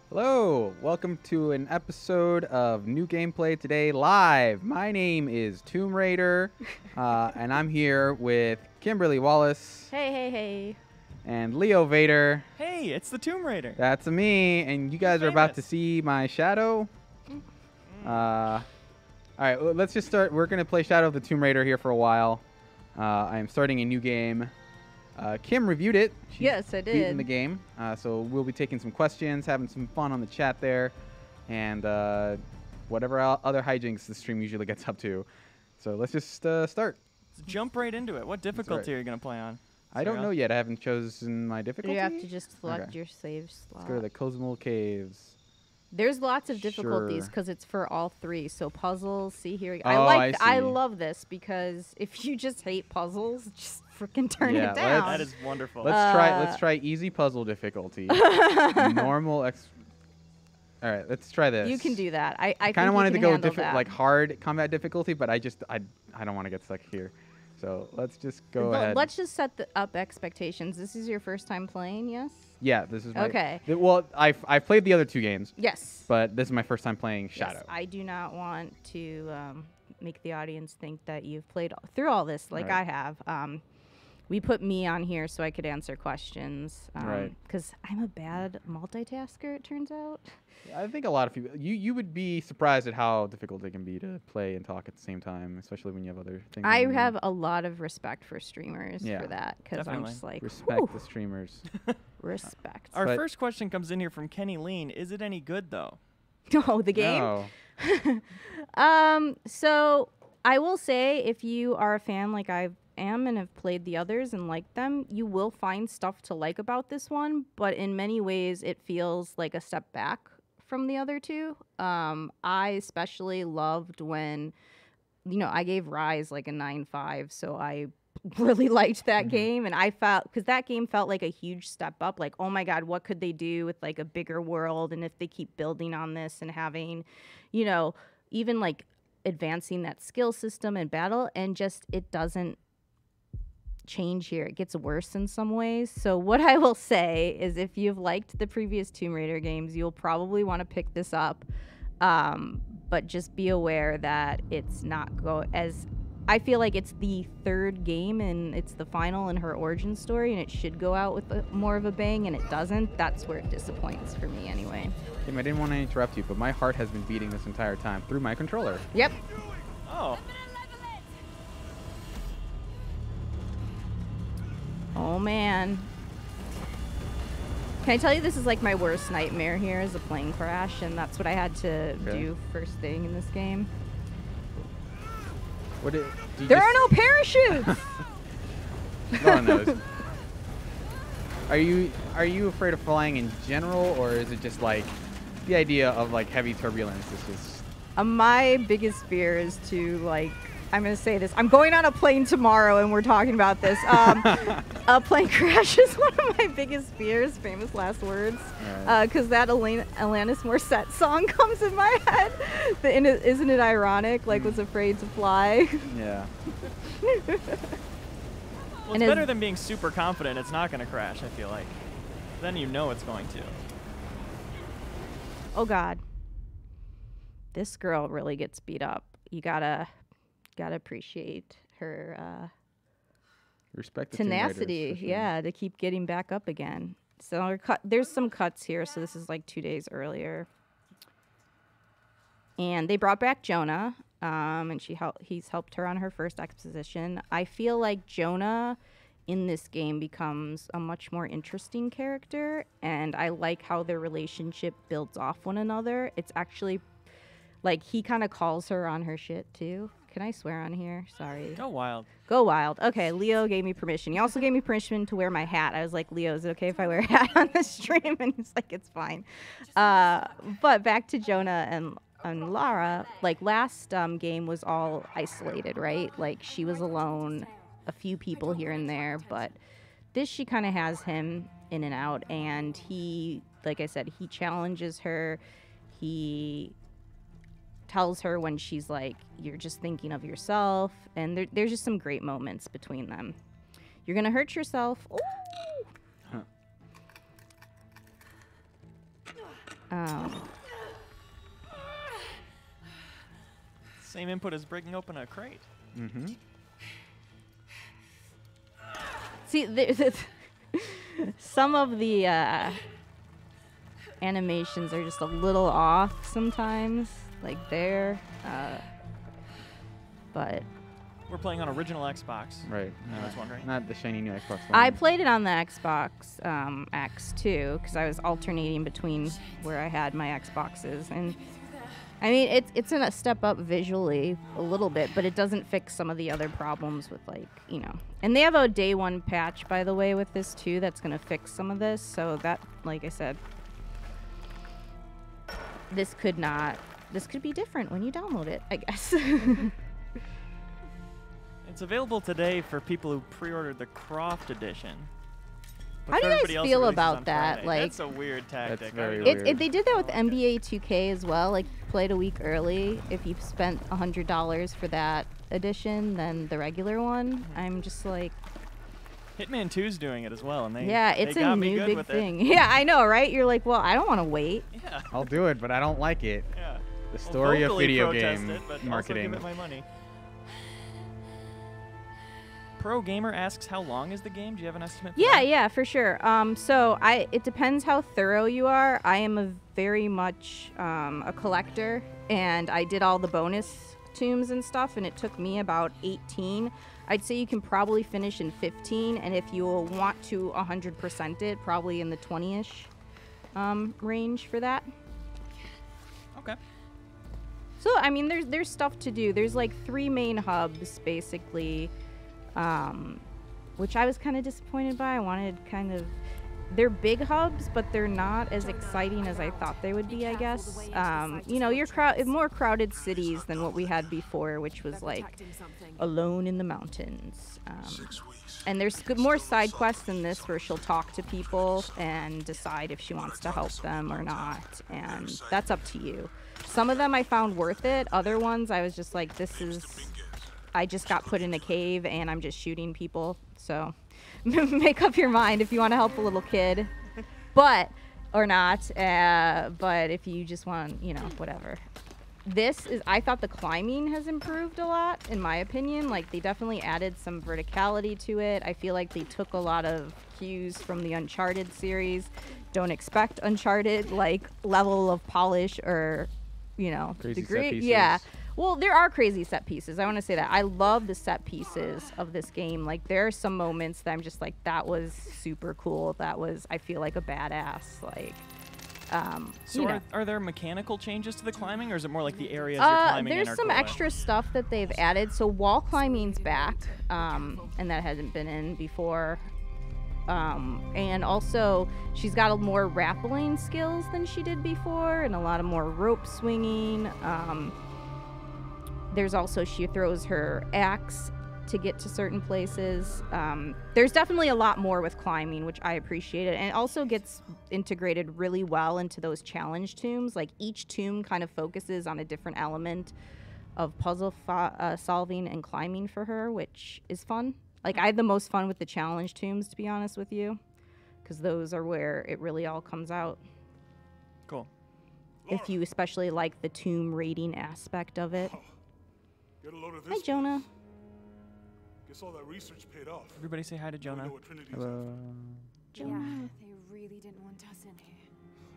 Hello, welcome to an episode of New Gameplay Today Live. My name is Tomb Raider, and I'm here with Kimberly Wallace. Hey, hey, hey. And Leo Vader. Hey, it's the Tomb Raider. That's me, and you guys are about to see my shadow. All right, well, let's just start. We're going to play Shadow of the Tomb Raider here for a while. I am starting a new game. Kim reviewed it. She's yes, I did. Beaten the game. So we'll be taking some questions, having some fun on the chat there, and whatever other hijinks the stream usually gets up to. So let's just start. Let's jump right into it. What difficulty are you going to play on? I don't know yet. I haven't chosen my difficulty. You have to just select your save slot. Let's go to the Cosmo Caves. There's lots of difficulties because it's for all three. So puzzles, see here. Oh, I love this because if you just hate puzzles, just freaking turn it down. That is wonderful. Let's try easy puzzle difficulty. Normal All right, let's try this. You can do that. I kind of wanted to go like hard combat difficulty, but I don't want to get stuck here. So let's just go ahead. Let's just set up expectations. This is your first time playing, yes? Yeah, this is my... Okay. Well, I've played the other two games. Yes. But this is my first time playing Shadow. Yes, I do not want to make the audience think that you've played through all this like I have. We put me on here so I could answer questions. Because I'm a bad multitasker, it turns out. I think a lot of people... You would be surprised at how difficult it can be to play and talk at the same time, especially when you have other things. I have a lot of respect for streamers for that. Because I'm just like... Respect the streamers. Respect. Our first question comes in here from Kenny Lean. Is it any good, though? No, the game? No. So I will say, if you are a fan like I am and have played the others and liked them, you will find stuff to like about this one, but in many ways it feels like a step back from the other two. I especially loved when, I gave Rise like a 9.5, so I really liked that game, and I felt, because that game felt like a huge step up, like, oh my god, what could they do with like a bigger world, and if they keep building on this and having, even like advancing that skill system and battle, and just it doesn't change here. It gets worse in some ways. So what I will say is, if you've liked the previous Tomb Raider games, you'll probably want to pick this up, but just be aware that it's not I feel like it's the third game and it's the final in her origin story, and it should go out with more of a bang, and it doesn't. That's where it disappoints for me anyway. Tim, I didn't want to interrupt you, but my heart has been beating this entire time through my controller. Yep. Oh. Oh, man. Can I tell you, this is like my worst nightmare here is a plane crash, and that's what I had to do first thing in this game. There are no parachutes! No one knows. Are you afraid of flying in general, or is it just like the idea of like heavy turbulence is just... My biggest fear is to like... I'm going to say this. I'm going on a plane tomorrow, and we're talking about this. A plane crash is one of my biggest fears, famous last words, because that Alanis Morissette song comes in my head. Isn't it ironic? Like, was afraid to fly. Yeah. Well, it's better than being super confident it's not going to crash, I feel like. Then you know it's going to. Oh, God. This girl really gets beat up. You gotta appreciate her respect the tenacity, sure. To keep getting back up again. So there's some cuts here, so this is like 2 days earlier. And they brought back Jonah, and he's helped her on her first exposition. I feel like Jonah in this game becomes a much more interesting character, and I like how their relationship builds off one another. It's actually like he kind of calls her on her shit too. Can I swear on here? Sorry. Go wild. Go wild. Okay, Leo gave me permission. He also gave me permission to wear my hat. I was like, Leo, is it okay if I wear a hat on the stream? And he's like, it's fine. But back to Jonah and Lara. Like, last game was all isolated, right? Like, she was alone, a few people here and there. But this, she kind of has him in and out. And he, like I said, he challenges her. He tells her when she's like, you're just thinking of yourself, and there's just some great moments between them. You're gonna hurt yourself. Ooh. Huh. Same input as breaking open a crate. Mm-hmm. See, some of the animations are just a little off sometimes, like there. But we're playing on original Xbox. Right. I was wondering. Not the shiny new Xbox One. I played it on the Xbox X too, because I was alternating between where I had my Xboxes, and I mean it's in a step up visually a little bit, but it doesn't fix some of the other problems with, like, you know. And they have a day one patch, by the way, with this too, that's gonna fix some of this. So that, like I said, this could be different when you download it, I guess. It's available today for people who pre-ordered the Croft edition. How do you guys feel about that? Friday. Like, that's a weird tactic. That's very weird. They did that with NBA 2K as well. Like, played a week early. If you spent $100 for that edition than the regular one, I'm just like. Hitman 2's doing it as well, and it's they got a me new good big with thing. It. Yeah, I know, right? You're like, well, I don't want to wait. Yeah. I'll do it, but I don't like it. Yeah. The story of video game it, but marketing. Also give it my money. Pro Gamer asks, how long is the game? Do you have an estimate? For that? Yeah, for sure. So it depends how thorough you are. I am very much a collector, and I did all the bonus tombs and stuff, and it took me about 18. I'd say you can probably finish in 15, and if you want to 100% it, probably in the 20-ish range for that. Okay. So, I mean, there's stuff to do. There's like 3 main hubs, basically, which I was kind of disappointed by. I wanted kind of... They're big hubs, but they're not as exciting as I thought they would be, I guess. You know, you're more crowded cities than what we had before, which was like Alone in the Mountains. And there's more side quests in this where she'll talk to people and decide if she wants to help them or not. And that's up to you. Some of them I found worth it. Other ones I was just like, I just got put in a cave and I'm just shooting people. So make up your mind if you want to help a little kid, or not. But if you just want, you know, whatever. I thought the climbing has improved a lot, in my opinion. Like, they definitely added some verticality to it. I feel like they took a lot of cues from the Uncharted series. Don't expect Uncharted, like, level of polish or, you know, crazy degree. Set pieces. Yeah. Well, there are crazy set pieces. I want to say that. I love the set pieces of this game. Like, there are some moments that I'm just like, that was super cool. That was, I feel like, a badass. Like, so are there mechanical changes to the climbing, or is it more like the areas you're climbing in are There's some cool? extra stuff that they've added. So wall climbing's back, and that hasn't been in before. And also, she's got more rappelling skills than she did before, and a lot of more rope swinging. There's also, she throws her axe to get to certain places. There's definitely a lot more with climbing, which I appreciated. And it also gets integrated really well into those challenge tombs. Like, each tomb kind of focuses on a different element of puzzle solving and climbing for her, which is fun. Like, I had the most fun with the challenge tombs, to be honest with you, because those are where it really all comes out. Cool. If you especially like the tomb raiding aspect of it. Get a load of Hi, this. Jonah. Guess all that research paid off. Everybody say hi to Jonah. Hello. Yeah, they really didn't want us in here.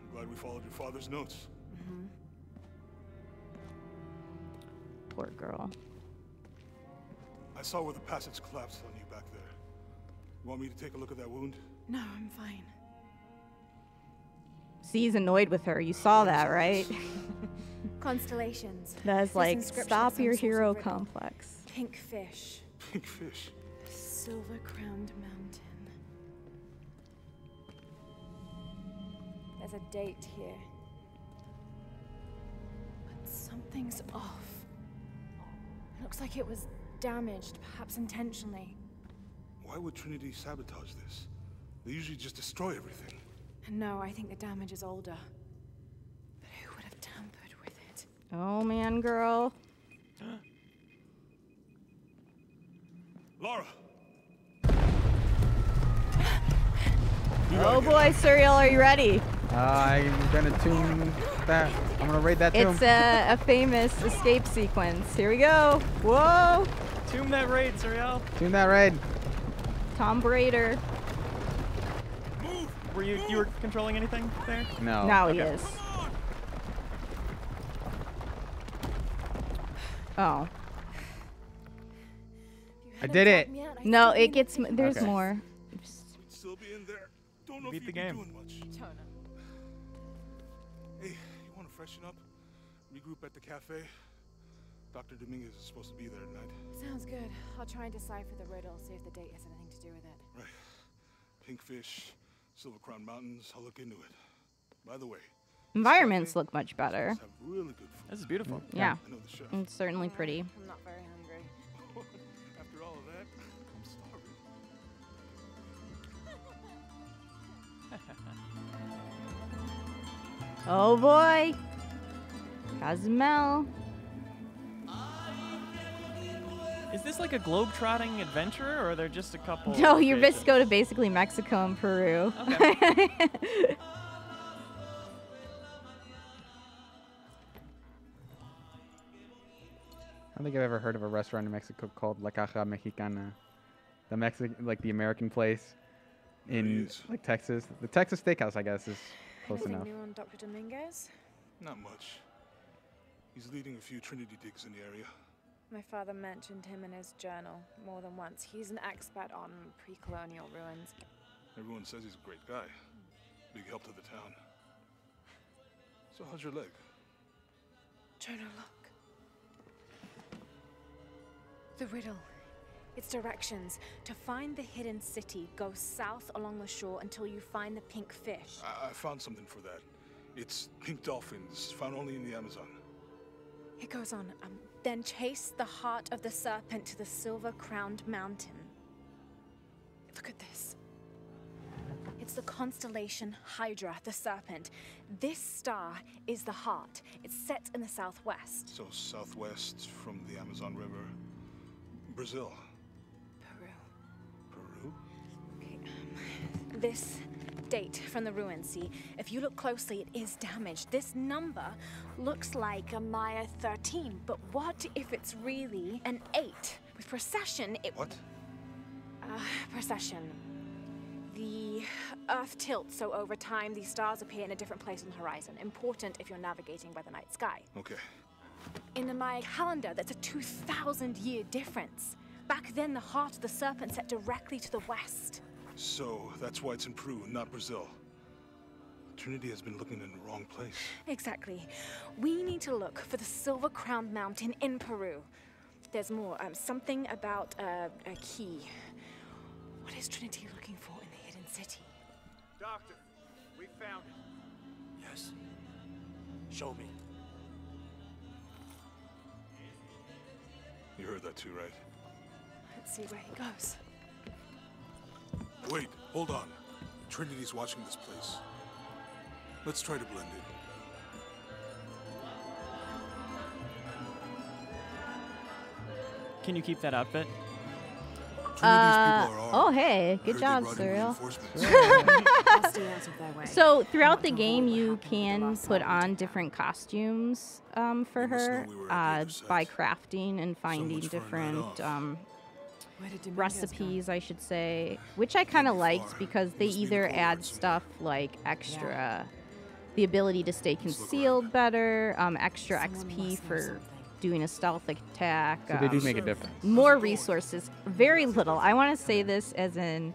I'm glad we followed your father's notes. Poor girl. I saw where the passage collapsed on you back there. You want me to take a look at that wound? No, I'm fine. See, he's annoyed with her. You saw that, right? Constellations. That's This like, inscription stop is some your sort of hero riddle. complex. Pink fish. Pink fish. Silver-crowned mountain. There's a date here. But something's off. It looks like it was damaged, perhaps intentionally. Why would Trinity sabotage this? They usually just destroy everything. And no, I think the damage is older. But who would have tampered with it? Oh, man, girl. Lara! Oh, boy, Suriel, are you ready? I'm gonna tomb that. I'm gonna raid that tomb. It's a famous escape sequence. Here we go. Whoa! Tomb that raid, Suriel. Tomb that raid. Tom Raider. Were you were controlling anything there? No. Now he Okay. is. Oh. I did it. No, it gets. There's Okay. more. We'd still be in there. Don't know Beat if the you'd be game. doing much. Hey, you want to freshen up? Regroup at the cafe? Dr. Dominguez is supposed to be there tonight. Sounds good. I'll try and decipher the riddle, see if the date has anything to do with it. Right. Pinkfish, Silver Crown Mountains. I'll look into it. By the way, Environments look much better. have really good food. This is beautiful. Yeah, I know the chef. it's certainly pretty. I'm not very hungry. After all of that, I'm sorry. Oh boy. Cozumel. Is this like a globe-trotting adventure, or are there just a couple? No, you locations? just go to basically Mexico and Peru. Okay. I don't think I've ever heard of a restaurant in Mexico called La Caja Mexicana. Like the American place in is. like Texas. The Texas Steakhouse, I guess, is close Anything enough. new on Dr. Dominguez? Not much. He's leading a few Trinity digs in the area. My father mentioned him in his journal more than once. He's an expert on pre-colonial ruins. Everyone says he's a great guy. Big help to the town. So how's your leg? Jonah, look. The riddle. Its directions. To find the hidden city, go south along the shore until you find the pink fish. I found something for that. It's pink dolphins, found only in the Amazon. It goes on. Then chase the heart of the serpent to the silver-crowned mountain. Look at this. It's the constellation Hydra, the serpent. This star is the heart. It's set in the southwest. So southwest from the Amazon River. Brazil. Peru. Peru? Okay, this date from the ruins, see? If you look closely, it is damaged. This number looks like a Maya 13, but what if it's really an 8? With precession, it... What? Precession. The Earth tilts, so over time, these stars appear in a different place on the horizon. Important if you're navigating by the night sky. Okay. In the Maya calendar, that's a 2,000-year difference. Back then, the heart of the serpent set directly to the west. So that's why it's in Peru, not Brazil. Trinity has been looking in the wrong place. Exactly. We need to look for the silver-crowned mountain in Peru. There's more. Something about a key. What is Trinity looking for in the hidden city? Doctor, we found it. Yes. Show me. You heard that too, right? Let's see where he goes. Wait, hold on. Trinity's watching this place. Let's try to blend in. Can you keep that outfit? Trinity's people are Oh, armed. hey, I good heard job, they brought in Suriel. reinforcements. I'll stay out of their way. So throughout I the want to game, avoid what you happened with the can last put time we on took different costumes for You must know her we were at the other by side. crafting and finding much for a night different off. Where did Dominguez recipes, I should say, which I kind of be liked far. because they Must be in the either cold add right stuff like extra, the ability to stay look concealed around. better, extra Someone XP must know for something. doing a stealth attack. So they do make a difference. More resources, very little. I want to say this as in,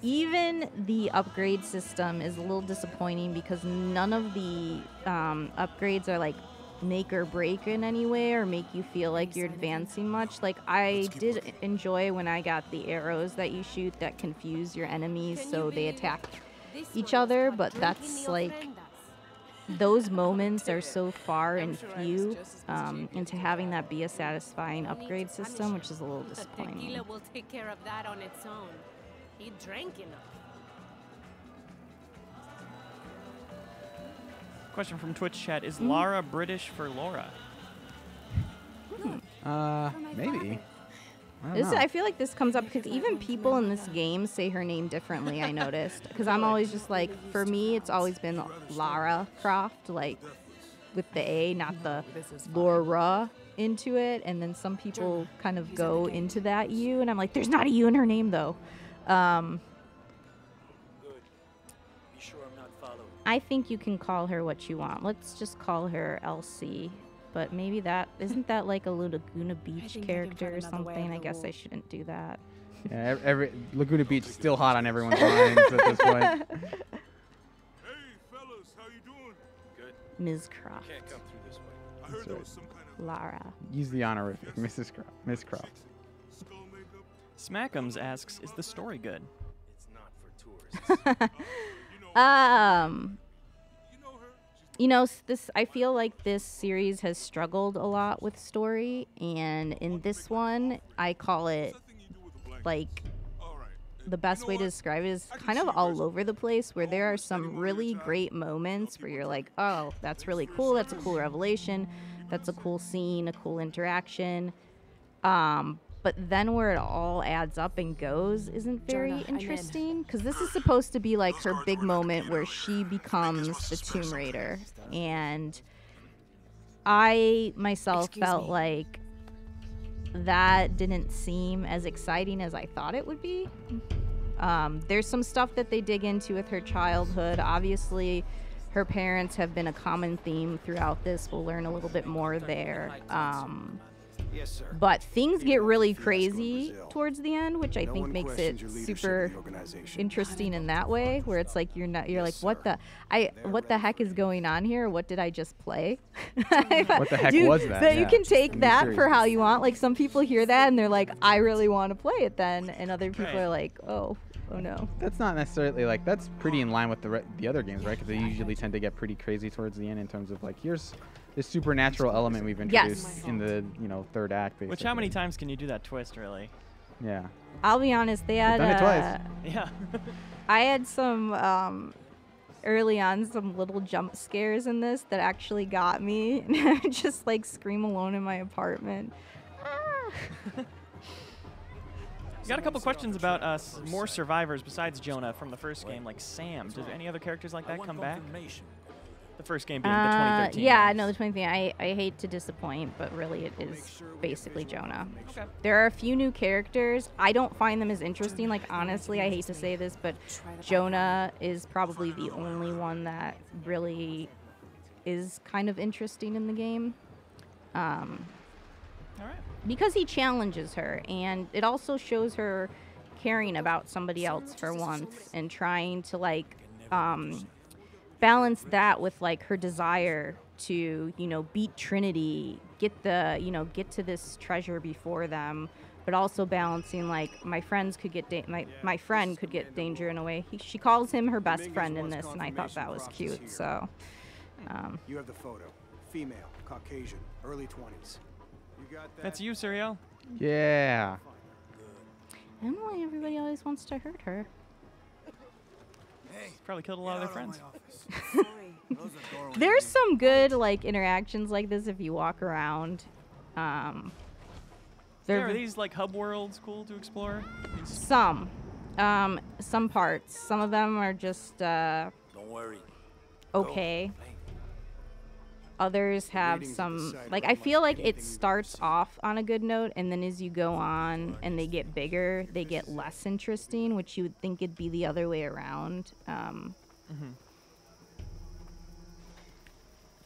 even the upgrade system is a little disappointing because none of the upgrades are like make or break in any way or make you feel like you're advancing much. Like I keep did looking. enjoy when I got the arrows that you shoot that confuse your enemies so they attack each other, but that's like those moments are so far and few into having that be a satisfying upgrade system, which is a little disappointing. Tequila will take care of that on its own. He drank enough. Question from Twitch chat: is Lara British for Laura? Maybe. I feel like this comes up because even people in this game say her name differently, I noticed. Because I'm always just like, for me, it's always been Lara Croft, like with the A, not the Laura into it. And then some people kind of go into that U, and I'm like, there's not a U in her name, though. Good. Be sure I'm not following. I think you can call her what you want. Let's just call her Elsie. But maybe that isn't that like a Laguna Beach character or something. I guess I shouldn't do that. Yeah, every Laguna Beach is still hot on everyone's minds at this point. Hey, fellas, how you doing? Good. Ms. Croft. Can't come through this way. I heard there was some kind of Lara. Use the honorific, Mrs. Croft. Miss Croft. skull makeup. Smackums asks, is the story good? It's not for tourists. You know, I feel like this series has struggled a lot with story, and in this one, I call it, like, the best way to describe it is kind of all over the place, where there are some really great moments where you're like, oh, that's really cool, that's a cool revelation, that's a cool scene, a cool interaction. But then where it all adds up and goes isn't very interesting, because this is supposed to be like her big moment where she becomes the Tomb Raider. And I myself felt like that didn't seem as exciting as I thought it would be. There's some stuff that they dig into with her childhood. Obviously, her parents have been a common theme throughout this. We'll learn a little bit more there. Yes, sir. But things get really crazy towards the end, which I think makes it super interesting in that way, where it's like you're like, what the heck is going on here? What did I just play? What the heck was that? So you can take that for how you want. Like, some people hear that and they're like, I really want to play it then, and other people are like, oh no. That's not necessarily like, that's pretty in line with the other games, right? Because they usually tend to get pretty crazy towards the end in terms of like, here's this supernatural element we've introduced in the third act. Basically. Which, how many times can you do that twist, really? Yeah. I'll be honest, they had done it twice. Yeah. I had some early on some little jump scares in this that actually got me, and I would just like scream alone in my apartment. We got a couple questions about more survivors besides Jonah from the first game, like Sam. Did any other characters like that come back? The first game being the 2013. Yeah, no, the 2013. I hate to disappoint, but really it is basically Jonah. Okay. There are a few new characters. I don't find them as interesting. Like, honestly, I hate to say this, but Jonah is probably the only one that really is kind of interesting in the game. All right. Because he challenges her, and it also shows her caring about somebody else for once and trying to, like, balance that with like her desire to, beat Trinity, get to this treasure before them, but also balancing like my friend could get danger in a way. She calls him her best friend in this, and I thought that was cute. So you have the photo. Female, Caucasian, early 20s. You got that? That's you, Suriel. Yeah. I don't know why everybody always wants to hurt her. Probably killed a lot of their friends. There's some good like interactions like this if you walk around. Are these like hub worlds cool to explore? Some parts. Some of them are just Don't worry. okay. Others have some, like, I feel like it starts off on a good note, and then as you go on and they get bigger, they get less interesting, which you would think it'd be the other way around.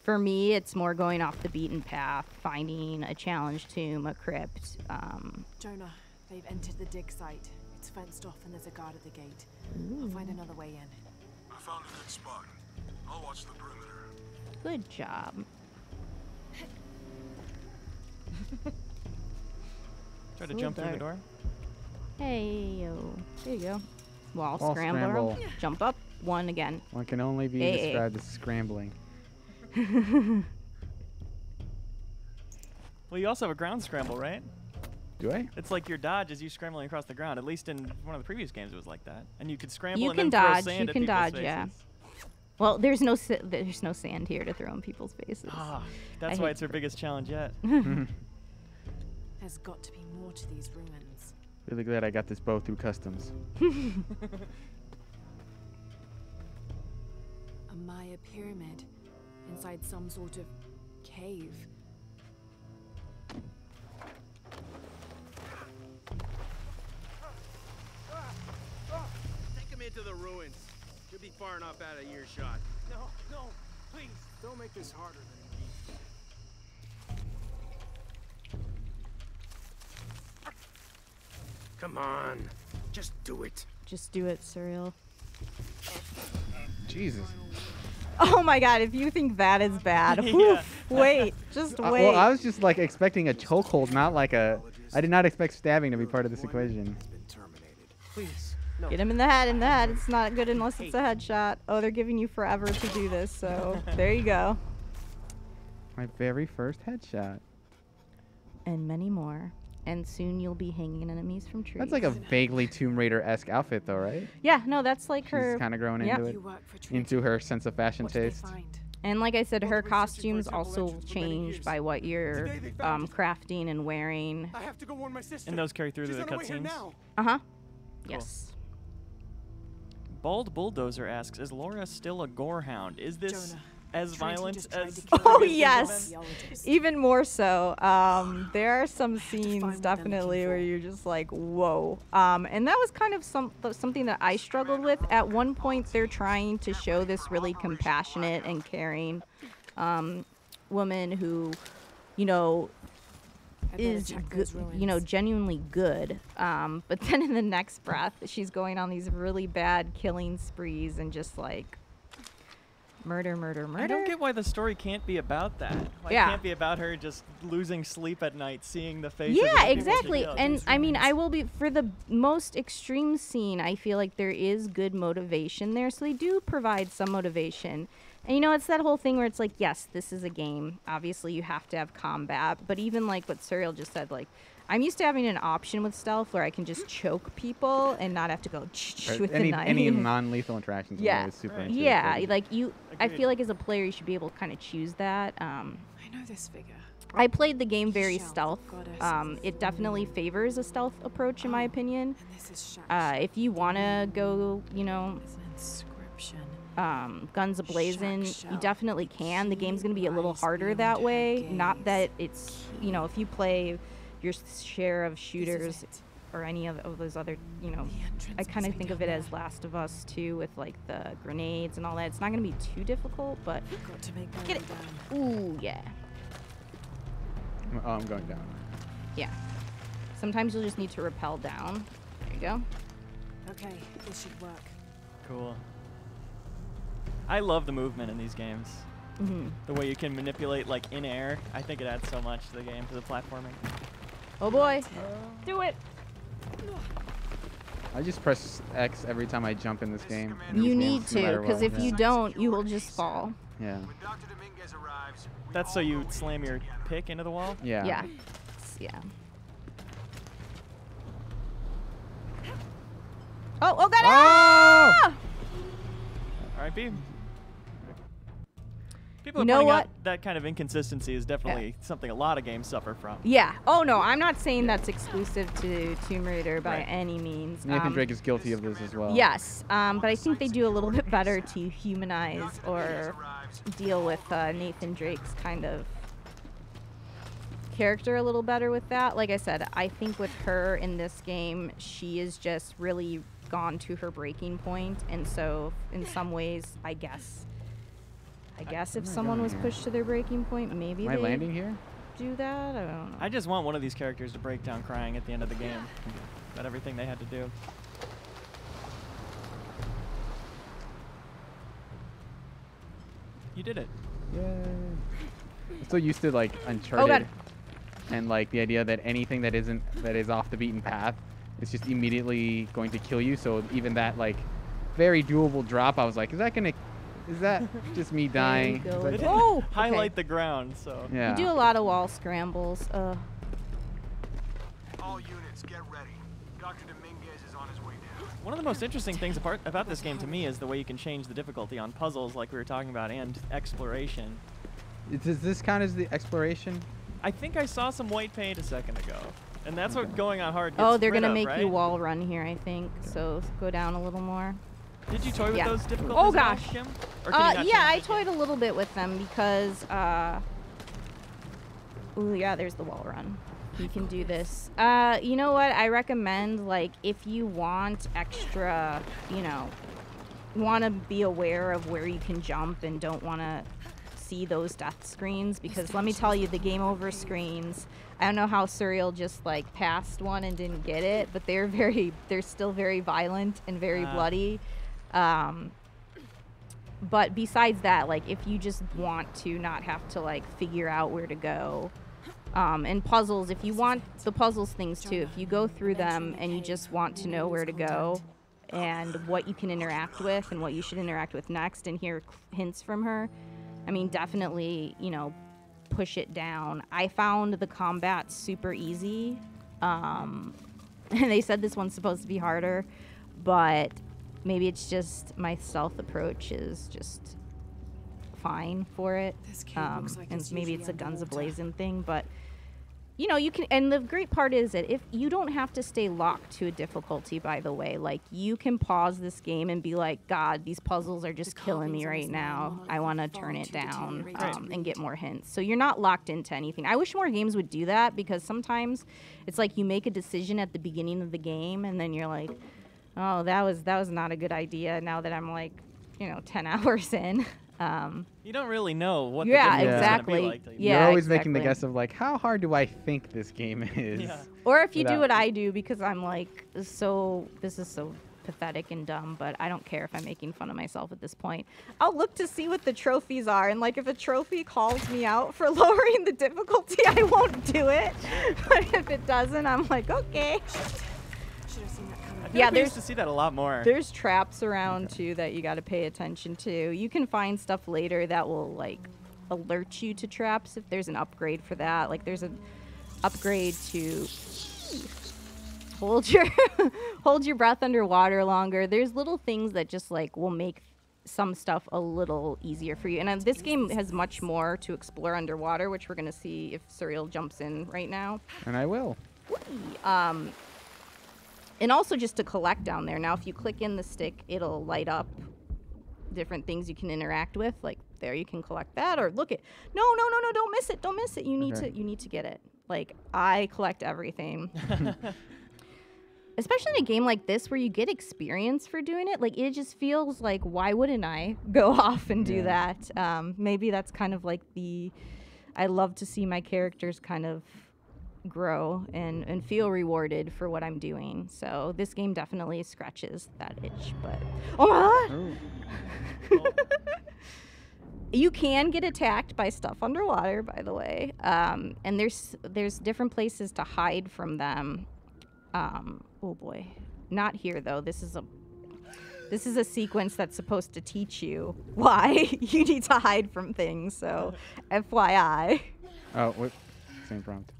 For me, it's more going off the beaten path, finding a challenge tomb, a crypt. Jonah, they've entered the dig site. It's fenced off and there's a guard at the gate. I'll find another way in. I found a good spot. I'll watch the perimeter. Good job. Try to jump through the door. Hey, yo. There you go. Wall Wall scrambler. scramble. Jump up. One again. One can only be described as scrambling. Well, you also have a ground scramble, right? Do I? It's like your dodge is you scrambling across the ground. At least in one of the previous games, it was like that. And you could scramble You and can then throw dodge. sand You at can people's dodge. faces. Yeah. Well, there's no sand here to throw in people's faces. Ah, that's why it's her biggest challenge yet. There's got to be more to these ruins. Really glad I got this bow through customs. A Maya pyramid inside some sort of cave. Take him into the ruins. Should be far enough out of earshot. No, please. Don't make this harder than it needs. Come on. Just do it. Just do it, Suriel. Jesus. Oh my god, if you think that is bad, oof, wait, just wait. Well, I was just like expecting a chokehold, not like a. I did not expect stabbing to be part of this equation. Please. No. Get him in the head, It's not good unless it's a headshot. Oh, they're giving you forever to do this, so there you go. My very first headshot. And many more. And soon you'll be hanging enemies from trees. That's like a vaguely Tomb Raider-esque outfit, though, right? Yeah, no, that's like her. She's kind of growing yep. into it, into her sense of fashion What did they taste. find? And like I said, her All the way searching for costumes a temple also entrance for many change years. by what you're Today they found it. crafting and wearing. I have to go warn my sister. And those carry through to She's the on her way here cutscenes. now. Uh-huh. Yes. Bald Bulldozer asks, is Lara still a gorehound? Is this Jonah, as Trenton violent just tried as to kill Oh, the yes. archaeologist. Even more so. There are some find scenes what they're definitely looking where for. you're just like, whoa. And that was kind of something that I struggled with. At one point, they're trying to show this really compassionate and caring woman who, you know, I better is check those ruins. genuinely good. But then in the next breath, she's going on these really bad killing sprees and just like murder. I don't get why the story can't be about that. Why Yeah. it can't be about her just losing sleep at night, seeing the faces of Yeah, the people she exactly. killed. And I mean, I will be for the most extreme scene. I feel like there is good motivation there, so they do provide some motivation. And you know, it's that whole thing where it's like, yes, this is a game. Obviously, you have to have combat. But even like what Suriel just said, like, I'm used to having an option with stealth where I can just choke people and not have to go with the knife. Any non-lethal interactions. Yeah. Is super Right. intuitive. Yeah, like you. I Agreed. feel like as a player, you should be able to kind of choose that. I know this figure. I played the game very Shell, stealth. goddess. It definitely favors a stealth approach, in my opinion. And this is Shaq. If you want to go, you know, There's an inscription. guns a-blazing, Shell. you definitely can. The game's going to be a little Eyes harder beyond that her way. gaze. Not that it's, you know, if you play your share of This is shooters it. or any of those other, you know, The entrance I kind must of be think of down it as there. Last of Us 2 with like the grenades and all that. It's not going to be too difficult, but Got to make my Get way it. down. ooh, yeah. Oh, I'm going down. Yeah. Sometimes you'll just need to rappel down. There you go. Okay, this should work. Cool. I love the movement in these games. Hmm. The way you can manipulate like in air. I think it adds so much to the game, to the platforming. Oh boy. Do it. I just press X every time I jump in this game. in You these need games, no to, matter because what. if you don't, you will just fall. Yeah. When Dr. Dominguez arrives, we That's so all you go slam your together. pick into the wall? Yeah. Yeah. Yeah. Oh, God! Oh! Ah! R.I.P. People You are know pointing what? out that kind of inconsistency is definitely something a lot of games suffer from. Yeah. Oh, no, I'm not saying that's exclusive to Tomb Raider by Right. any means. Nathan Drake is guilty of this as well. Yes, but I think they do a little bit better to humanize or deal with Nathan Drake's kind of character a little better with that. Like I said, I think with her in this game, she is just really gone to her breaking point, and so in some ways, I guess if someone was pushed to their breaking point, maybe Am I they landing here? do that. I don't know. I just want one of these characters to break down crying at the end of the game about everything they had to do. You did it. Yay. I'm so used to like Uncharted God. and like the idea that anything that is off the beaten path is just immediately going to kill you. So even that like very doable drop, I was like, is that just me dying? There you Is go. that- Oh, okay. Highlight the ground, so. Yeah. You do a lot of wall scrambles. All units, get ready. Dr. Dominguez is on his way down. One of the most interesting things about this game to me is the way you can change the difficulty on puzzles like we were talking about and exploration. Does this count as the exploration? I think I saw some white paint a second ago. And that's what going on hard gets Oh, they're rid gonna of, make right? you wall run here, I think. So go down a little more. Did you toy with those difficulties? Oh at all, gosh. Kim? Or can you not Yeah, I change it? toyed a little bit with them because. Ooh, yeah, there's the wall run. You can do this. You know what? I recommend, like, if you want extra, you know, want to be aware of where you can jump and don't want to see those death screens, because let me tell you, the game over screens, I don't know how Suriel just, like, passed one and didn't get it, but they're still very violent and very bloody. But besides that, like, if you just want to not have to, like, figure out where to go, and puzzles, if you want the puzzles things too, if you go through them and you just want to know where to go and what you can interact with and what you should interact with next and hear hints from her, I mean, definitely, you know, push it down. I found the combat super easy. And they said this one's supposed to be harder, but maybe it's just my stealth approach is just fine for it. And maybe it's a guns a-blazing thing, but you know, you can, and the great part is that if you don't have to stay locked to a difficulty, by the way, like you can pause this game and be like, God, these puzzles are just killing me right now. I want to turn it down and get more hints. So you're not locked into anything. I wish more games would do that, because sometimes it's like you make a decision at the beginning of the game and then you're like, oh, that was not a good idea. Now that I'm like, you know, 10 hours in. You don't really know what the yeah, difficulty exactly. is gonna be like. Yeah, You're always making the guess of like, how hard do I think this game is? Yeah. Or if you do what I do, because I'm like, this is so pathetic and dumb, but I don't care if I'm making fun of myself at this point. I'll look to see what the trophies are, and like if a trophy calls me out for lowering the difficulty, I won't do it. But if it doesn't, I'm like, okay. Yeah, there's to see that a lot more. There's traps around too that you got to pay attention to. You can find stuff later that will like alert you to traps if there's an upgrade for that. Like there's an upgrade to hold your breath underwater longer. There's little things that just like will make some stuff a little easier for you. And this game has much more to explore underwater, which we're gonna see if Suriel jumps in right now. And I will. And also just to collect down there. Now, if you click in the stick, it'll light up different things you can interact with. Like there, you can collect that, or look at. No, don't miss it. Don't miss it. You need to get it. Like I collect everything. Especially in a game like this where you get experience for doing it. Like it just feels like, why wouldn't I go off and do that? Maybe that's kind of like I love to see my characters kind of grow and feel rewarded for what I'm doing. So this game definitely scratches that itch. But oh my God! You can get attacked by stuff underwater, by the way, and there's different places to hide from them. Oh boy, not here though. This is a sequence that's supposed to teach you why you need to hide from things. So, FYI. Oh, wait. Same prompt.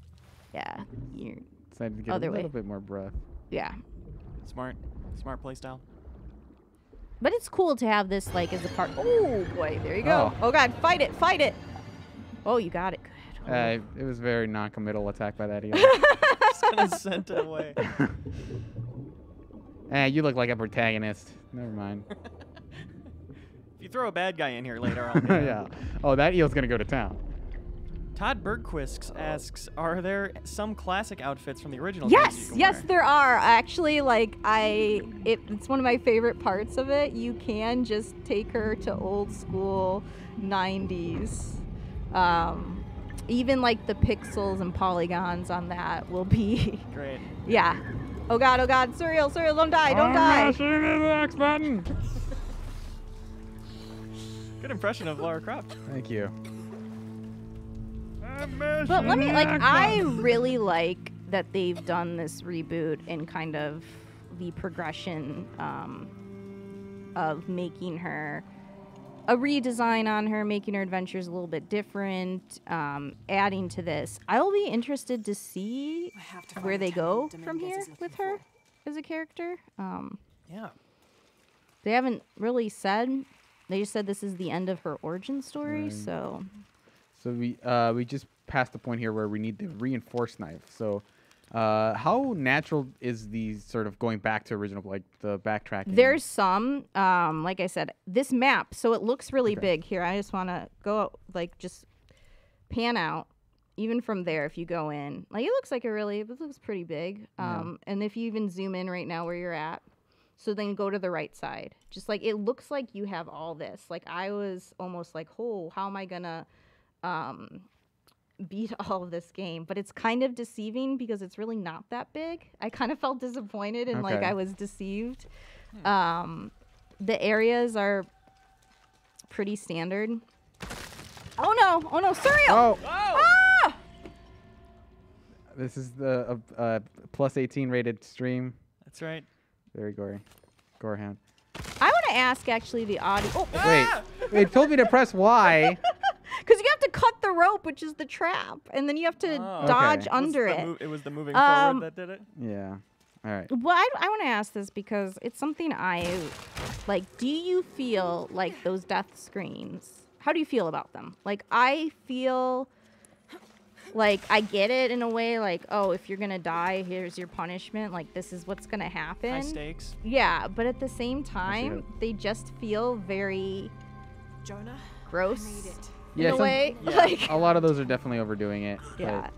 Yeah, you're decided to get a little bit more breath. Yeah. Smart playstyle. But it's cool to have this like as a part. Oh boy, there you go. Oh God, fight it! Oh, you got it. Good. It was a very non-committal attack by that eel. Just gonna send it away. You look like a protagonist. Never mind. If you throw a bad guy in here later, I'll yeah. Oh, that eel's gonna go to town. Todd Bergquist asks, are there some classic outfits from the original games you can wear? there are. Actually, like it's one of my favorite parts of it. You can just take her to old school 90s. Even like the pixels and polygons on that will be great. Yeah. Oh God, Suriel, don't die, don't die. The X button. Good impression of Lara Croft. Thank you. But let me, like, I really like that they've done this reboot and kind of the progression of making her a redesign on her, making her adventures a little bit different, adding to this. I'll be interested to see where they go from here with her as a character. Yeah. They haven't really said. They just said this is the end of her origin story, so... So we just passed the point here where we need the reinforced knife. So How natural is the sort of going back to original, like the backtracking? There's some, like I said, this map, so it looks really big. Here, I just want to go, like, just pan out. Even from there, if you go in, like, it looks pretty big. And if you even zoom in right now where you're at, so then go to the right side. Just like, it looks like you have all this. Like, I was almost like, oh, how am I gonna beat all of this game? But it's kind of deceiving because it's really not that big. I kind of felt disappointed and like I was deceived. The areas are pretty standard. Oh no, Suriel! Oh. Ah! This is the plus 18 rated stream. That's right. Very gory. Gorehound. I want to ask actually the audio. Oh. Wait, it told me to press Y. Because you have to cut the rope, which is the trap, and then you have to dodge under it. It was the moving forward that did it? Yeah. All right. Well, I want to ask this because it's something I like. Do you feel like those death screens? How do you feel about them? Like, I feel like I get it in a way, like, oh, if you're going to die, here's your punishment. Like, this is what's going to happen. High stakes. Yeah, but at the same time, they just feel very Jonah, gross. I made it. Yeah, in a way. Yeah. Like, a lot of those are definitely overdoing it. yeah.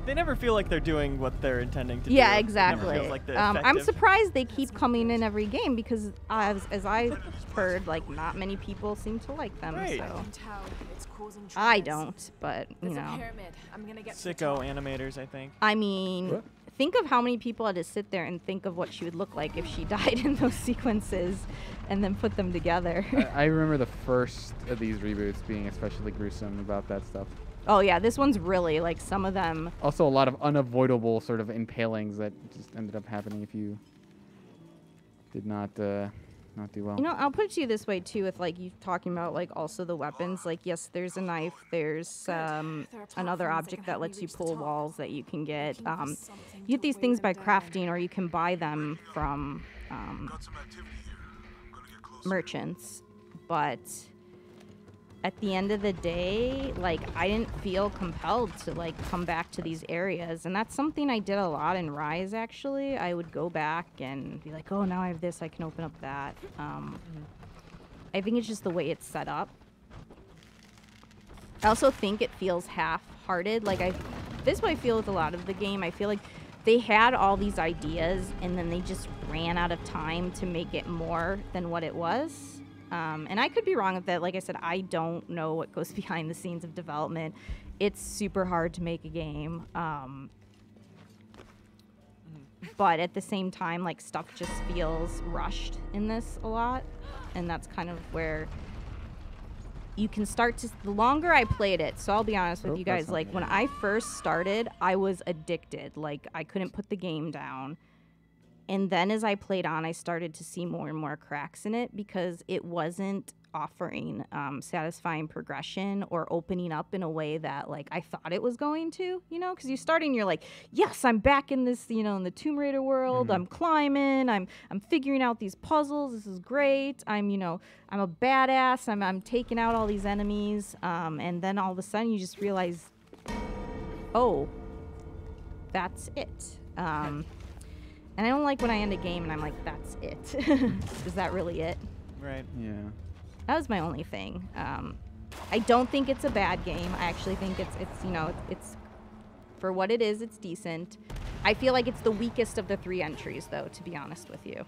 They never feel like they're doing what they're intending to do. Yeah, It exactly. never feels like they're I'm effective. surprised they keep coming in every game because as I've heard, like, not many people seem to like them. Right. So I can tell it's causing I troubles. don't, but you There's a know. pyramid. I'm gonna get to the Sicko top. animators, I think. I mean, What? think of how many people had to sit there and think of what she would look like if she died in those sequences, and then put them together. I remember the first of these reboots being especially gruesome about that stuff. Oh yeah, this one's really like some of them. Also, a lot of unavoidable sort of impalings that just ended up happening if you did not do well. You know, I'll put it to you this way too, with like you talking about like also the weapons. Like, yes, there's a knife. There's another object that lets you pull walls that you can get. You get these things by crafting, or you can buy them from merchants. But at the end of the day, like, I didn't feel compelled to like come back to these areas, and that's something I did a lot in Rise. Actually, I would go back and be like, oh, now I have this, I can open up that. I think it's just the way it's set up. I also think it feels half-hearted. Like, this is what I feel with a lot of the game. I feel like they had all these ideas and then they just ran out of time to make it more than what it was. And I could be wrong with that. Like I said, I don't know what goes behind the scenes of development. It's super hard to make a game. But at the same time, like, stuff just feels rushed in this a lot. And that's kind of where you can start to... The longer I played it, so I'll be honest with you guys, like, when I first started, I was addicted. Like, I couldn't put the game down. And then as I played on, I started to see more and more cracks in it because it wasn't offering satisfying progression or opening up in a way that, like, I thought it was going to, you know? Because you start and you're like, yes, I'm back in this, you know, in the Tomb Raider world. I'm climbing. I'm figuring out these puzzles. This is great. I'm a badass. I'm taking out all these enemies. And then all of a sudden you just realize, oh, that's it. And I don't like when I end a game and I'm like, that's it. Is that really it? Right. Yeah. That was my only thing. I don't think it's a bad game. I actually think it's it's for what it is, it's decent. I feel like it's the weakest of the 3 entries, though, to be honest with you.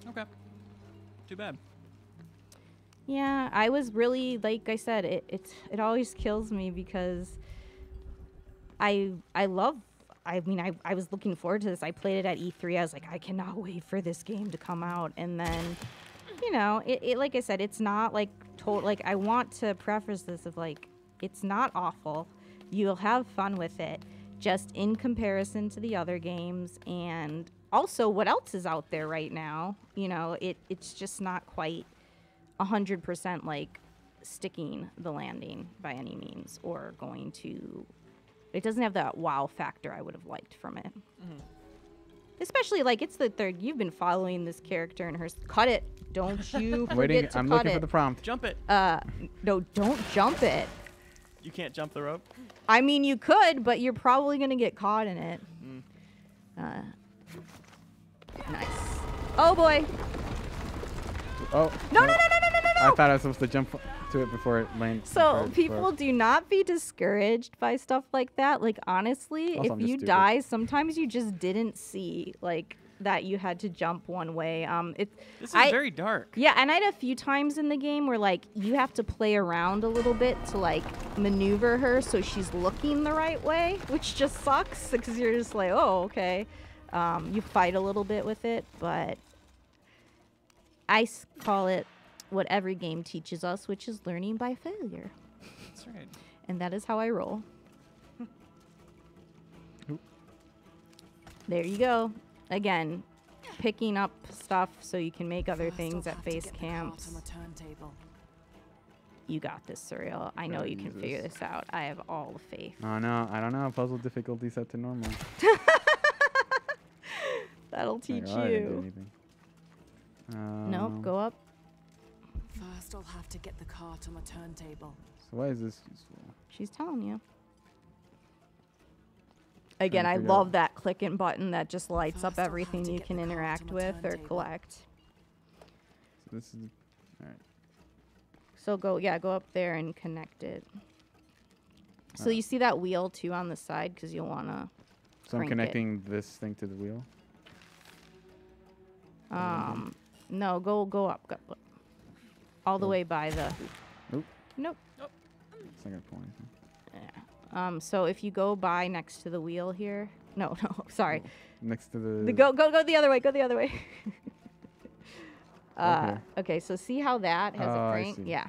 Okay. Too bad. Yeah, I was really, like I said, it always kills me because I was looking forward to this. I played it at E3. I was like, I cannot wait for this game to come out. And then, you know, it like I said, it's not like like, I want to preface this of like, it's not awful. You'll have fun with it, just in comparison to the other games, and also what else is out there right now. You know, it's just not quite 100% like sticking the landing by any means, or going to. It doesn't have that wow factor I would have liked from it. Especially, like, it's the third. You've been following this character and her. Cut it. Don't you forget to I'm cut looking it. for the prompt. Jump it. No, don't jump it. You can't jump the rope? I mean, you could, but you're probably going to get caught in it. Nice. Oh, boy. Oh. No, no, no, no, no, no, no. I thought I was supposed to jump to it before it landed. So people do not be discouraged by stuff like that. Like, honestly, Also, if you die, sometimes you just didn't see, like, that you had to jump one way. This is very dark. Yeah, and I had a few times in the game where, like, you have to play around a little bit to, like, maneuver her so she's looking the right way, which just sucks because you're just like, oh, okay. You fight a little bit with it, but I call it what every game teaches us, which is learning by failure. That's right. And that is how I roll. There you go. Again, picking up stuff so you can make other things at base camps. You got this, Suriel. I know you can figure this out. I have all the faith. Oh, no. I don't know. Puzzle difficulty set to normal. That'll teach Oh, I didn't do you. anything. Nope, go up. First, I'll have to get the cart on the turntable. So why is this useful? She's telling you. Again, I figure love out- that clicking button that just lights up First, I'll have everything to you get can the cart interact on the with or turntable. collect. So this is... All right. So go up there and connect it. So you see that wheel too on the side because you'll want to So I'm connecting this thing to the wheel? No, go up. Go up. All the way by the... Nope. Nope. It's not going to pull anything. Yeah. So if you go by next to the wheel here... No, sorry. Next to the... Go the other way. Go the other way. Okay. Okay, so see how that has Oh, a I crank? see. Yeah.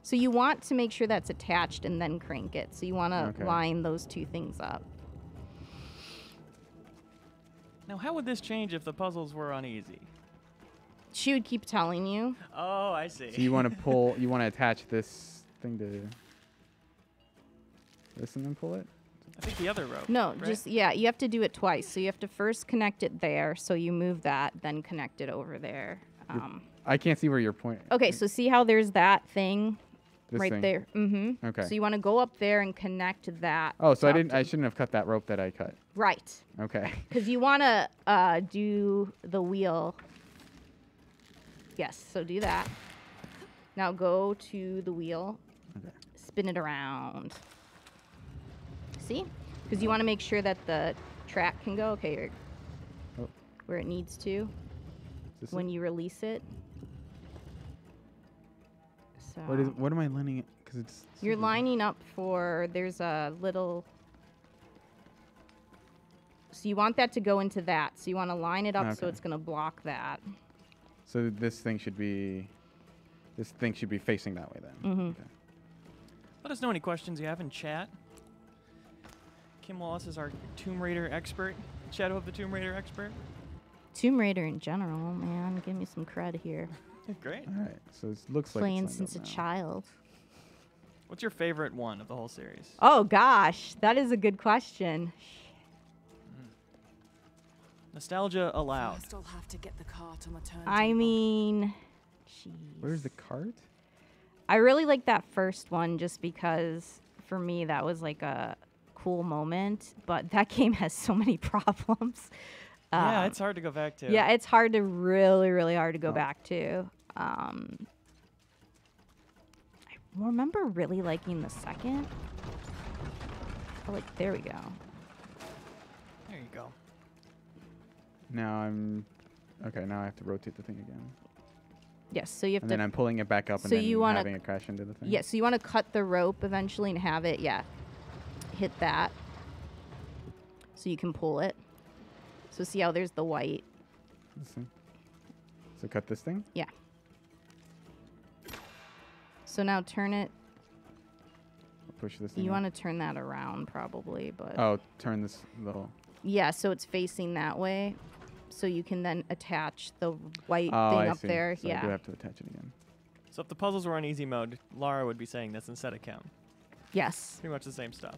So you want to make sure that's attached and then crank it. So you want to Okay. line those two things up. Now, how would this change if the puzzles were uneasy? She would keep telling you. Oh, I see. So you want to pull... You want to attach this thing to... This and then pull it? I think the other rope. No, right? just, yeah, you have to do it twice. So you have to first connect it there. So you move that, then connect it over there. I can't see where you're pointing. Okay, so see how there's that thing This right thing. there? Mm-hmm. Okay. So you want to go up there and connect that. Oh, so up I to- shouldn't have cut that rope that I cut. Right. Okay. Because you want to do the wheel. Yes, so do that. Now go to the wheel. Okay. Spin it around. See? Because you want to make sure that the track can go. Okay, Oh. where it needs to Is this when it? you release it. So What am I lining it? Because it's... you're lining up for, there's a little... So you want that to go into that. So you want to line it up so Okay. it's going to block that. So this thing should be... This thing should be facing that way then. Mm-hmm. Okay. Let us know any questions you have in chat. Kim Wallace is our Tomb Raider expert. Shadow of the Tomb Raider expert. Tomb Raider in general, man. Give me some credit here. Great. All right. So it looks Playing like it's lined since a up now. child. What's your favorite one of the whole series? Oh, gosh. That is a good question. Nostalgia allowed. First, I'll have to get the cart on the turntable. I mean, jeez. Where's the cart? I really like that first one just because for me that was like a cool moment, but that game has so many problems. Yeah, it's hard to go back to. Yeah, it's hard to really hard to go back to. I remember really liking the second. Oh, like, there we go. There you go. Now I'm... Okay, now I have to rotate the thing again. Yes, so you have And to... then I'm pulling it back up So and then you wanna having it crash into the thing. Yeah, so you want to cut the rope eventually and have it, hit that. So you can pull it. So see how there's the white? This thing. So cut this thing? Yeah. So now turn it. Push this thing You up. want to turn that around probably, but... Oh, turn this little... Yeah, so it's facing that way. So you can then attach the white Oh, thing I up see. there. So yeah. I do have to attach it again. So if the puzzles were on easy mode, Lara would be saying this instead of Kim. Yes. Pretty much the same stuff.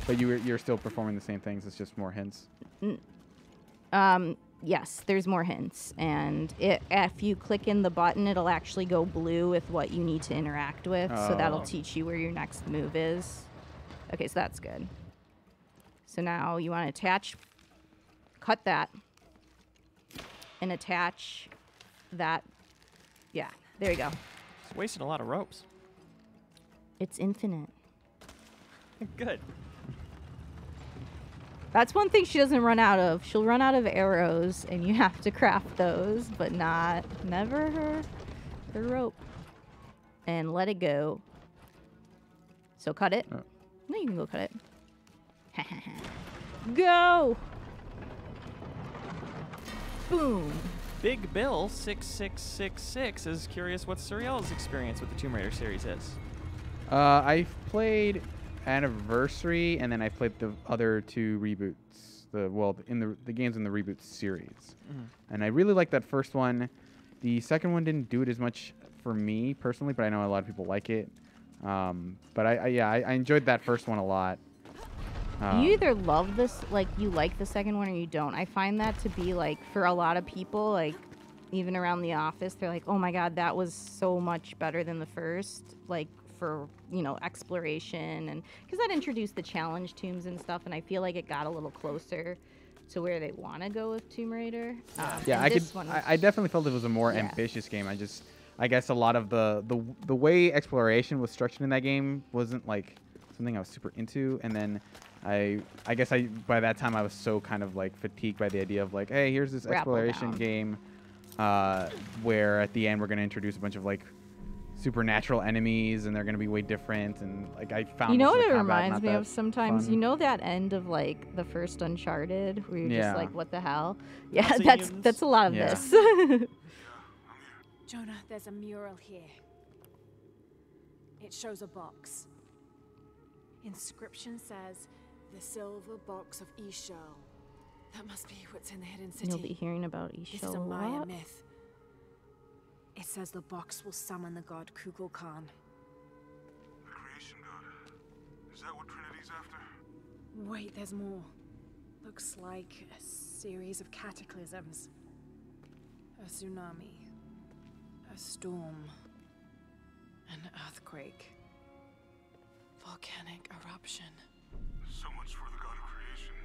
But you're still performing the same things. It's just more hints. yes, there's more hints. And if you click in the button, it'll actually go blue with what you need to interact with. So that'll teach you where your next move is. Okay, so that's good. So now you want to attach, cut that, and attach that. Yeah, there you go. It's wasting a lot of ropes. It's infinite. Good. That's one thing she doesn't run out of. She'll run out of arrows, and you have to craft those, but never her rope. And let it go. So cut it. No, you can go cut it. Go! Boom. Big Bill 6666 is curious what Suriel's experience with the Tomb Raider series is. I've played Anniversary, and then I played the other 2 reboots. The games in the reboot series, and I really liked that first one. The second one didn't do it as much for me personally, but I know a lot of people like it. But I enjoyed that first one a lot. You either love this, like you like the second one, or you don't. I find that to be like for a lot of people, like even around the office, they're like, "Oh my God, that was so much better than the first." Like for exploration, and because that introduced the challenge tombs and stuff, and I feel like it got a little closer to where they want to go with Tomb Raider. Yeah, I definitely felt it was a more ambitious game. I guess a lot of the way exploration was structured in that game wasn't like something I was super into, and then I guess by that time I was so kind of like fatigued by the idea of like, hey, here's this exploration game where at the end we're going to introduce a bunch of like supernatural enemies, and they're going to be way different, and like I found what it reminds me of sometimes fun. That end of like the first Uncharted where you're just like, what the hell? Yeah, that's a lot of this. Jonah, there's a mural here. It shows a box. Inscription says, "The silver box of Ishal." That must be what's in the hidden city. You'll be hearing about Ishal. This is a Maya myth. It says the box will summon the god Kukulkan. The creation god. Is that what Trinity's after? Wait, there's more. Looks like a series of cataclysms. A tsunami. A storm. An earthquake. Volcanic eruption. So much for the god of creation.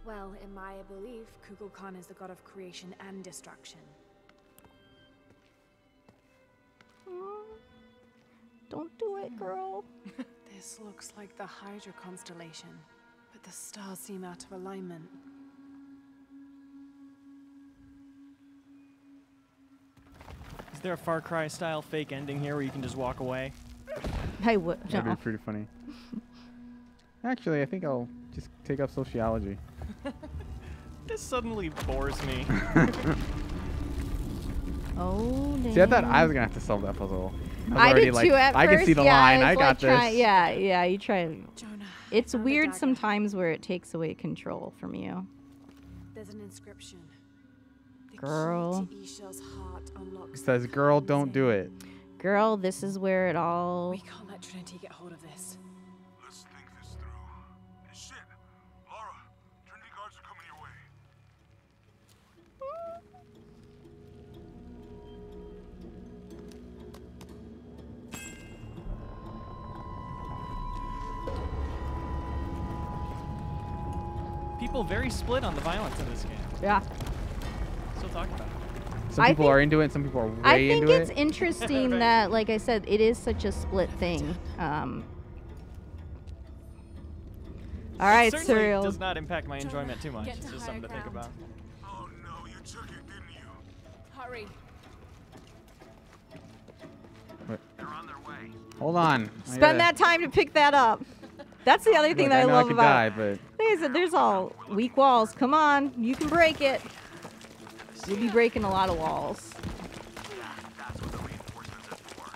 Well, in Maya belief, Kukulkan is the god of creation and destruction. Don't do it, girl. This looks like the Hydra constellation, but the stars seem out of alignment. Is there a Far Cry style fake ending here where you can just walk away? I would. That'd be pretty funny. Actually, I think I'll just take up sociology. This suddenly bores me. Oh, damn. See, I thought I was gonna have to solve that puzzle. I did too at first. I can see the line. I got this. Yeah, you try. Jonah, it's weird sometimes where it takes away control from you. There's an inscription. The Girl. key to Ishal's heart unlocks It says, "Girl, don't do it." Girl, this is where it all. We can't let Trinity get hold of this. Let's think this through. Hey, shit! Lara, Trinity guards are coming your way. People very split on the violence in this game. Yeah. Still talking about it. Some people are into it. Some people are way into it. I think it's interesting that, like I said, it is such a split thing. All right, Suriel. It does not impact my enjoyment too much. It's just something to think about. Oh no, you took it, didn't you? Hurry. They're on their way. Hold on. Spend that time to pick that up. That's the other thing that I know love I could about. Die, but There's all weak walls. Come on, you can break it. You'll be breaking a lot of walls. That's what the reinforcements are for.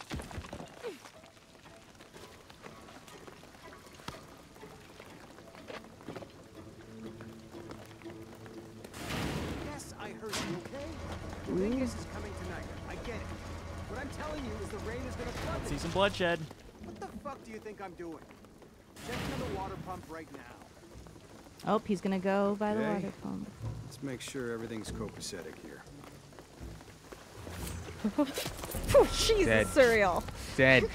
Yes, I heard you, okay? Dominguez is coming tonight. I get it. What I'm telling you is the rain is gonna flood See it. some bloodshed. What the fuck do you think I'm doing? Checking on the water pump right now. Oh, he's gonna go by the Okay. water pump. Let's make sure everything's copacetic here. Phew, Jesus, Dead. Suriel. Dead.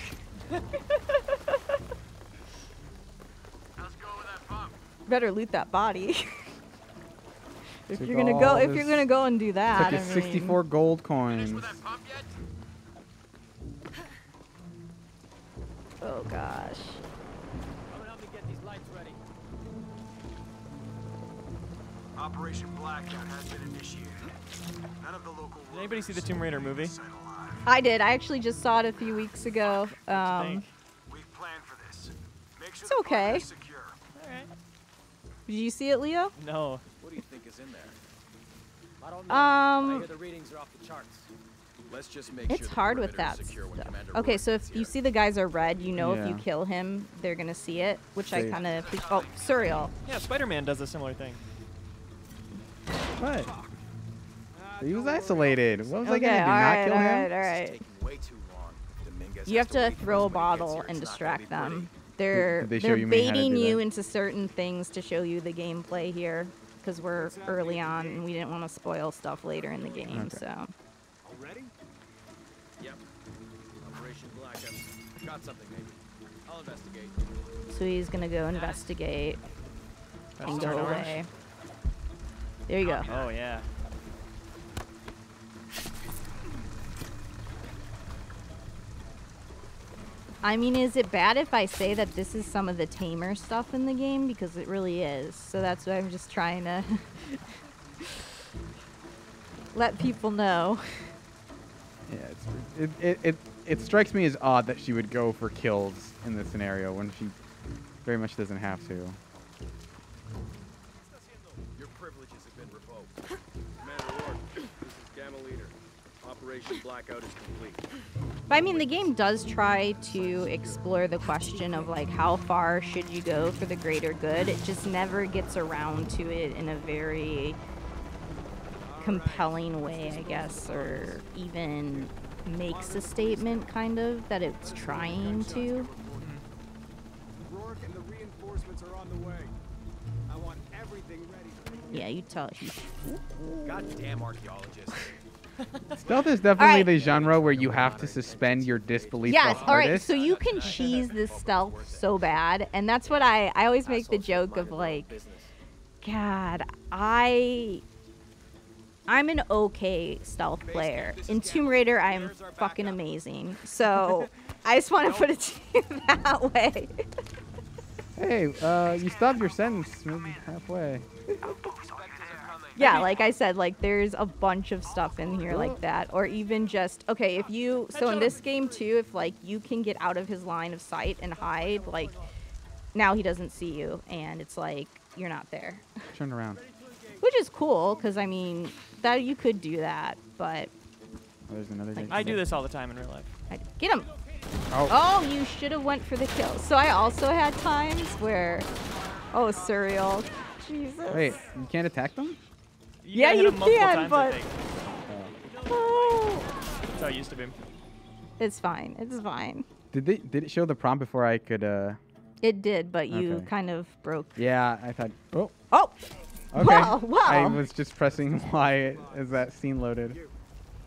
Better loot that body. if Took you're gonna all go, if his- you're gonna go and do that, Took I his mean, 64 gold coins. oh gosh. Come and help me get these lights ready. Operation Blackout has been initiated. None of the local. Did anybody see the Tomb Raider movie? I did. I actually just saw it a few weeks ago. Think. We've planned for this. Make sure It's the okay. perimeter's secure. Did you see it, Leo? No. What do you think is in there? I don't know. I Um, hear the readings are off the charts. Let's just make it's hard with that stuff. Okay, so if you see the guys are red, you know if you Yeah. kill him, they're gonna see it, which I Safe. kind of. Oh, Suriel. Yeah, Spider-Man does a similar thing. What? He was isolated. What was I Okay, gonna do? Not alright, kill him? alright, alright. Taking way too long. Dominguez You has have to wait for throw a us when he gets bottle here. and It's not distract gonna be them. pretty. They're Did they show they're you me how to baiting do you that? into certain things to show you the gameplay here, because we're early on and we didn't want to spoil stuff later in the game. Okay. So All ready? Yep. Operation Blackout. Got something, maybe. I'll investigate. so he's gonna go investigate and go away. There you go. Oh yeah. I mean, is it bad if I say that this is some of the tamer stuff in the game? Because it really is. So that's why I'm just trying to let people know. Yeah, it strikes me as odd that she would go for kills in this scenario when she very much doesn't have to. Your privileges have been revoked. Commander Rourke, this is Gamma Leader. Operation Blackout is complete. But I mean, the game does try to explore the question of like how far should you go for the greater good. It just never gets around to it in a very compelling way, I guess, or even makes a statement kind of that it's trying to. Rourke and the reinforcements are on the way. I want everything ready. Yeah, you tell he. Goddamn archaeologists. Stealth is definitely Alright. the genre where you have to suspend your disbelief. Yes, the all right. hardest. So you can cheese this stealth so bad, and that's what I always make the joke of like, God, I'm an okay stealth player. In Tomb Raider, I'm fucking amazing. So I just want to put it to you that way. Hey, you stopped your sentence maybe halfway. Yeah, like I said, like there's a bunch of stuff in here like that, or even just okay. If you so in this game too, if like you can get out of his line of sight and hide, like now he doesn't see you, and it's like you're not there, Turn around. which is cool because I mean that you could do that, but Oh, there's another guy. I do this all the time in real life. get him. Oh. Oh, you should have went for the kill. So I also had times where, oh, Suriel, Jesus. Wait, you can't attack them? You Yeah, gotta hit you him multiple can, times, but- I think. Oh. That's how it used to be. It's fine. It's fine. Did it show the prompt before I could? It did, but you Okay. kind of broke. Yeah, I thought. Oh. Oh. Okay. Wow, wow. I was just pressing Y as that scene loaded.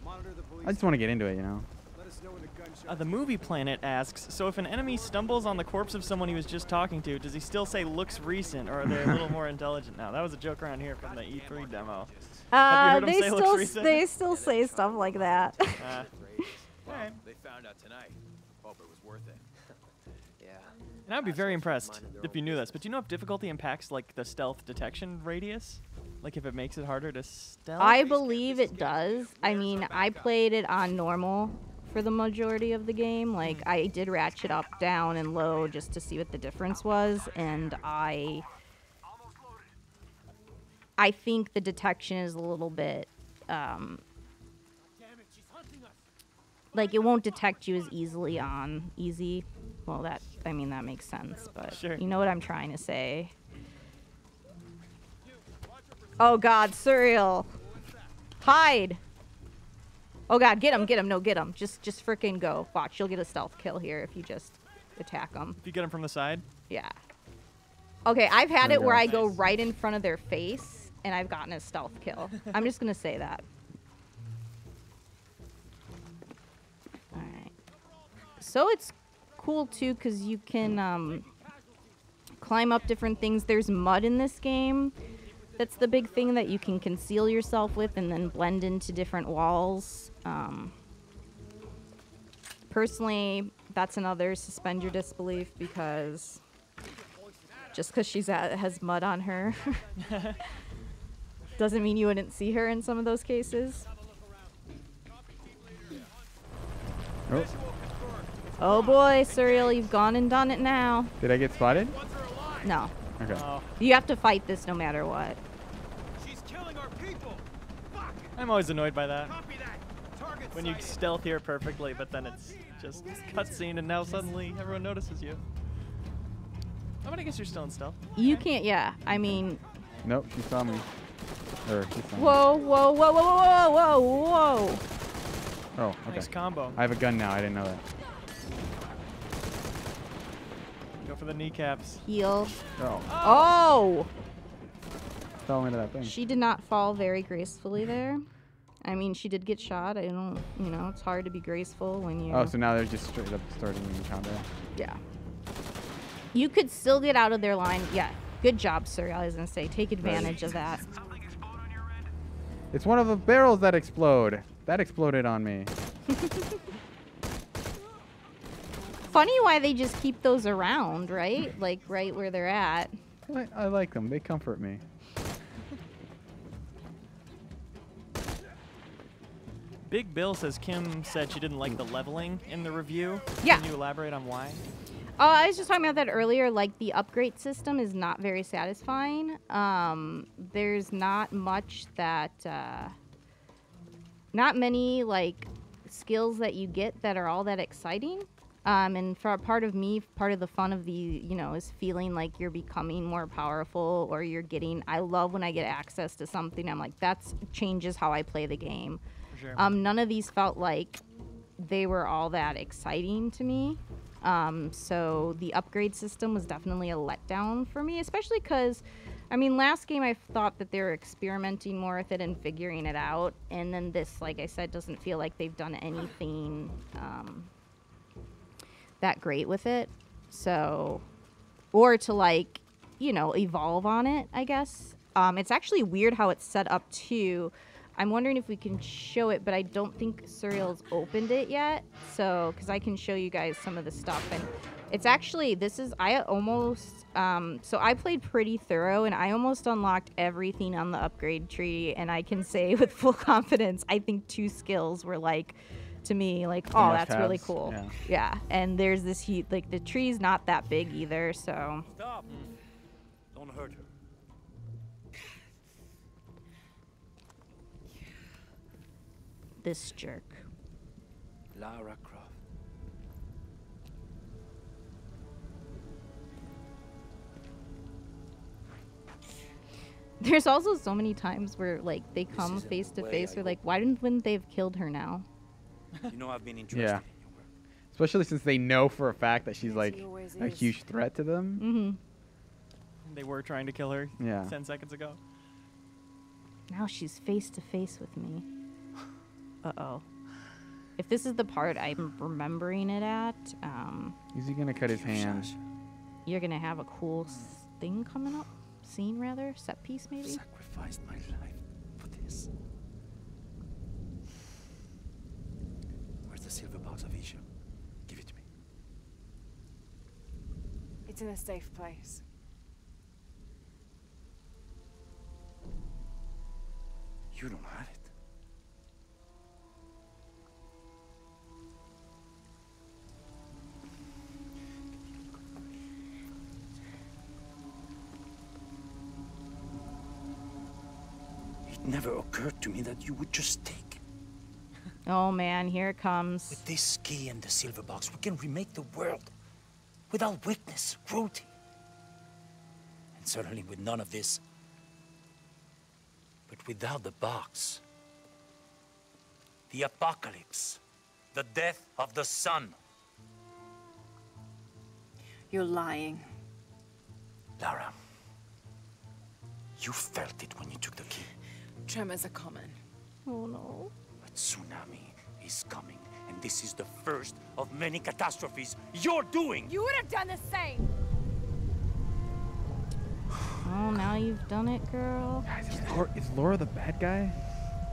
Monitor the police. I just want to get into it, you know. Let us know when the gunshot. The movie planet asks, so if an enemy stumbles on the corpse of someone he was just talking to, does he still say looks recent, or are they a little more intelligent now? That was a joke around here from the E3 demo. Have you heard him say looks recent? they still say stuff like that. Alright. They found out tonight. Hope it was worth it. Yeah. And I'd be very impressed if you knew this, but do you know if difficulty impacts like the stealth detection radius? Like if it makes it harder to stealth? I believe it does. I mean, I played it on normal for the majority of the game. Like, I did ratchet up, down, and low just to see what the difference was, and I think the detection is a little bit, like, it won't detect you as easily on easy. Well, that makes sense, but Sure. you know what I'm trying to say. Oh God, Suriel. Hide. Oh God, get him. No, get him. Just frickin' go. Watch, you'll get a stealth kill here if you just attack him. If you get him from the side? Yeah. Okay, I've had There it we where go. I go right in front of their face, and I've gotten a stealth kill. I'm just gonna say that. All right. So it's cool too, cause you can climb up different things. There's mud in this game. That's the big thing that you can conceal yourself with, and then blend into different walls. Personally, that's another suspend your disbelief, because just because has mud on her doesn't mean you wouldn't see her in some of those cases. Oh, Oh boy, Suriel, you've gone and done it now. did I get spotted? No. Okay. Oh, You have to fight this no matter what. She's killing our people. Fuck. I'm always annoyed by that. Copy that. Target When you sighted. stealth here perfectly, but then it's just cutscene, and now suddenly everyone notices you. Oh, but I guess you're still in stealth. You can't, yeah. I mean, Nope, she saw me. Or she saw me. whoa, whoa, whoa, whoa, whoa, whoa, whoa. Oh, okay. Nice combo. I have a gun now. I didn't know that. Go for the kneecaps. Heal. Oh, Oh! fell into that thing. She did not fall very gracefully there. I mean, she did get shot. I don't, you know, it's hard to be graceful when you... Oh, so now they're just straight up starting in combat. Yeah. You could still get out of their line. Yeah. Good job, sir. I was going to say, take advantage of that. It's one of the barrels that explode. That exploded on me. Funny why they just keep those around, right? Like, right where they're at. I like them. They comfort me. Big Bill says Kim said she didn't like the leveling in the review. Yeah. Can you elaborate on why? I was just talking about that earlier. Like, the upgrade system is not very satisfying. There's not much that, not many like skills that you get that are all that exciting. And for part of me, part of the fun of the, you know, is feeling like you're becoming more powerful, or you're getting. I love when I get access to something. I'm like, that changes how I play the game. For sure. None of these felt like they were all that exciting to me. So the upgrade system was definitely a letdown for me, especially because, I mean, last game I thought that they were experimenting more with it and figuring it out. And then this, like I said, doesn't feel like they've done anything that great with it. So, or to like, you know, evolve on it, I guess. It's actually weird how it's set up too. I'm wondering if we can show it, but I don't think Suriel's opened it yet. So, because I can show you guys some of the stuff. And it's actually, I almost, so I played pretty thorough, and I almost unlocked everything on the upgrade tree. And I can say with full confidence, I think 2 skills were like, to me, like, oh, that's really cool. Yeah. Yeah. And there's this heat, like the tree's not that big either, so. Stop. Don't hurt her. This jerk. Lara Croft. There's also so many times where, like, they come isn't face the to way face. I They're like, why wouldn't they have killed her now? You know I've been interested Yeah. in your work. Especially since they know for a fact that she's Yes, like he always a is. huge threat to them. Mm-hmm. They were trying to kill her Yeah. 10 seconds ago. Now she's face to face with me. Uh-oh. If this is the part I'm remembering it at, Is he gonna cut his hand? you're gonna have a cool thing coming up. Scene, rather. Set piece, maybe? Sacrificed my life for this. Where's the silver box of Isha? Give it to me. It's in a safe place. You don't have it. It never occurred to me that you would just take it. Oh, man, here it comes. With this key and the silver box, we can remake the world without weakness, cruelty. And certainly with none of this. But without the box, the apocalypse, the death of the sun. You're lying. Lara, you felt it when you took the key. Tremors are common. Oh no. A tsunami is coming, and this is the first of many catastrophes you're doing. You would have done the same. Oh, now you've done it, girl. Guys, is Laura the bad guy?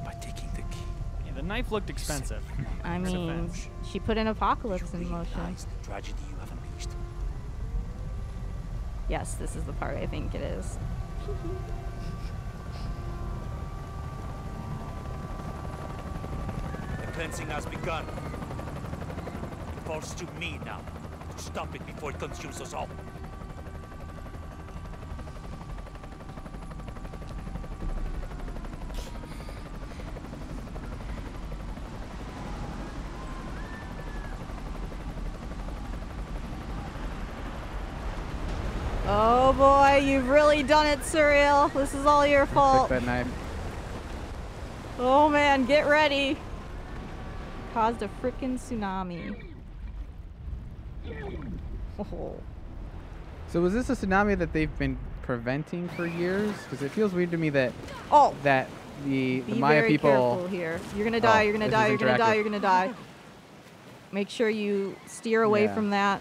By taking the key. Yeah, the knife looked expensive. I mean, she put an apocalypse in motion. Realize the tragedy you have unleashed. Yes, this is the part I think it is. The cleansing has begun. It falls to me now to stop it before it consumes us all. Oh boy, you've really done it, Suriel. This is all your fault. Took that knife. Oh man, get ready. Caused a frickin' tsunami. Oh. So was this a tsunami that they've been preventing for years? Because it feels weird to me that that the Be Maya very people. careful here. You're gonna die. You're gonna this die. is You're gonna die. interactive. You're gonna die. Make sure you steer away Yeah. from that.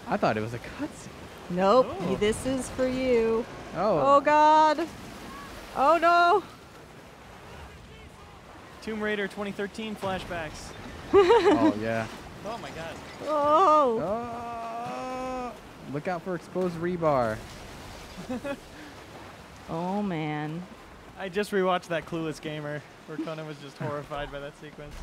I thought it was a cutscene. Nope. Oh. This is for you. Oh. Oh God. Oh no. Tomb Raider 2013 flashbacks. Oh yeah. Oh my god. Oh. Oh. Look out for exposed rebar. Oh man. I just rewatched that Clueless Gamer where Conan was just horrified by that sequence.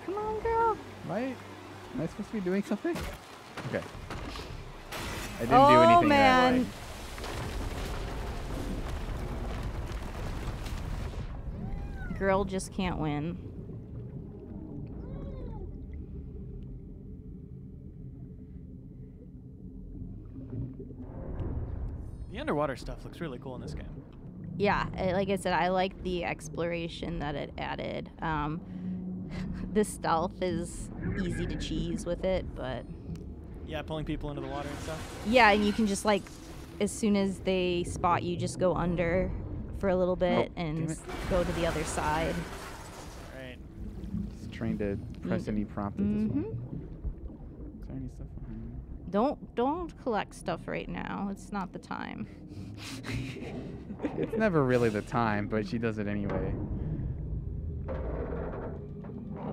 Come on, girl. Am I supposed to be doing something? Okay. I didn't do anything. Oh man. That way. Girl just can't win. The underwater stuff looks really cool in this game. Yeah, like I said, I like the exploration that it added. The stealth is easy to cheese with it, but Yeah, pulling people into the water and stuff. yeah, and you can just like, as soon as they spot you, just go under for a little bit and damn it. go to the other side. Right. Just trying to press any prompt at this one. Is there any stuff behind me? Don't collect stuff right now. It's not the time. It's never really the time, but she does it anyway.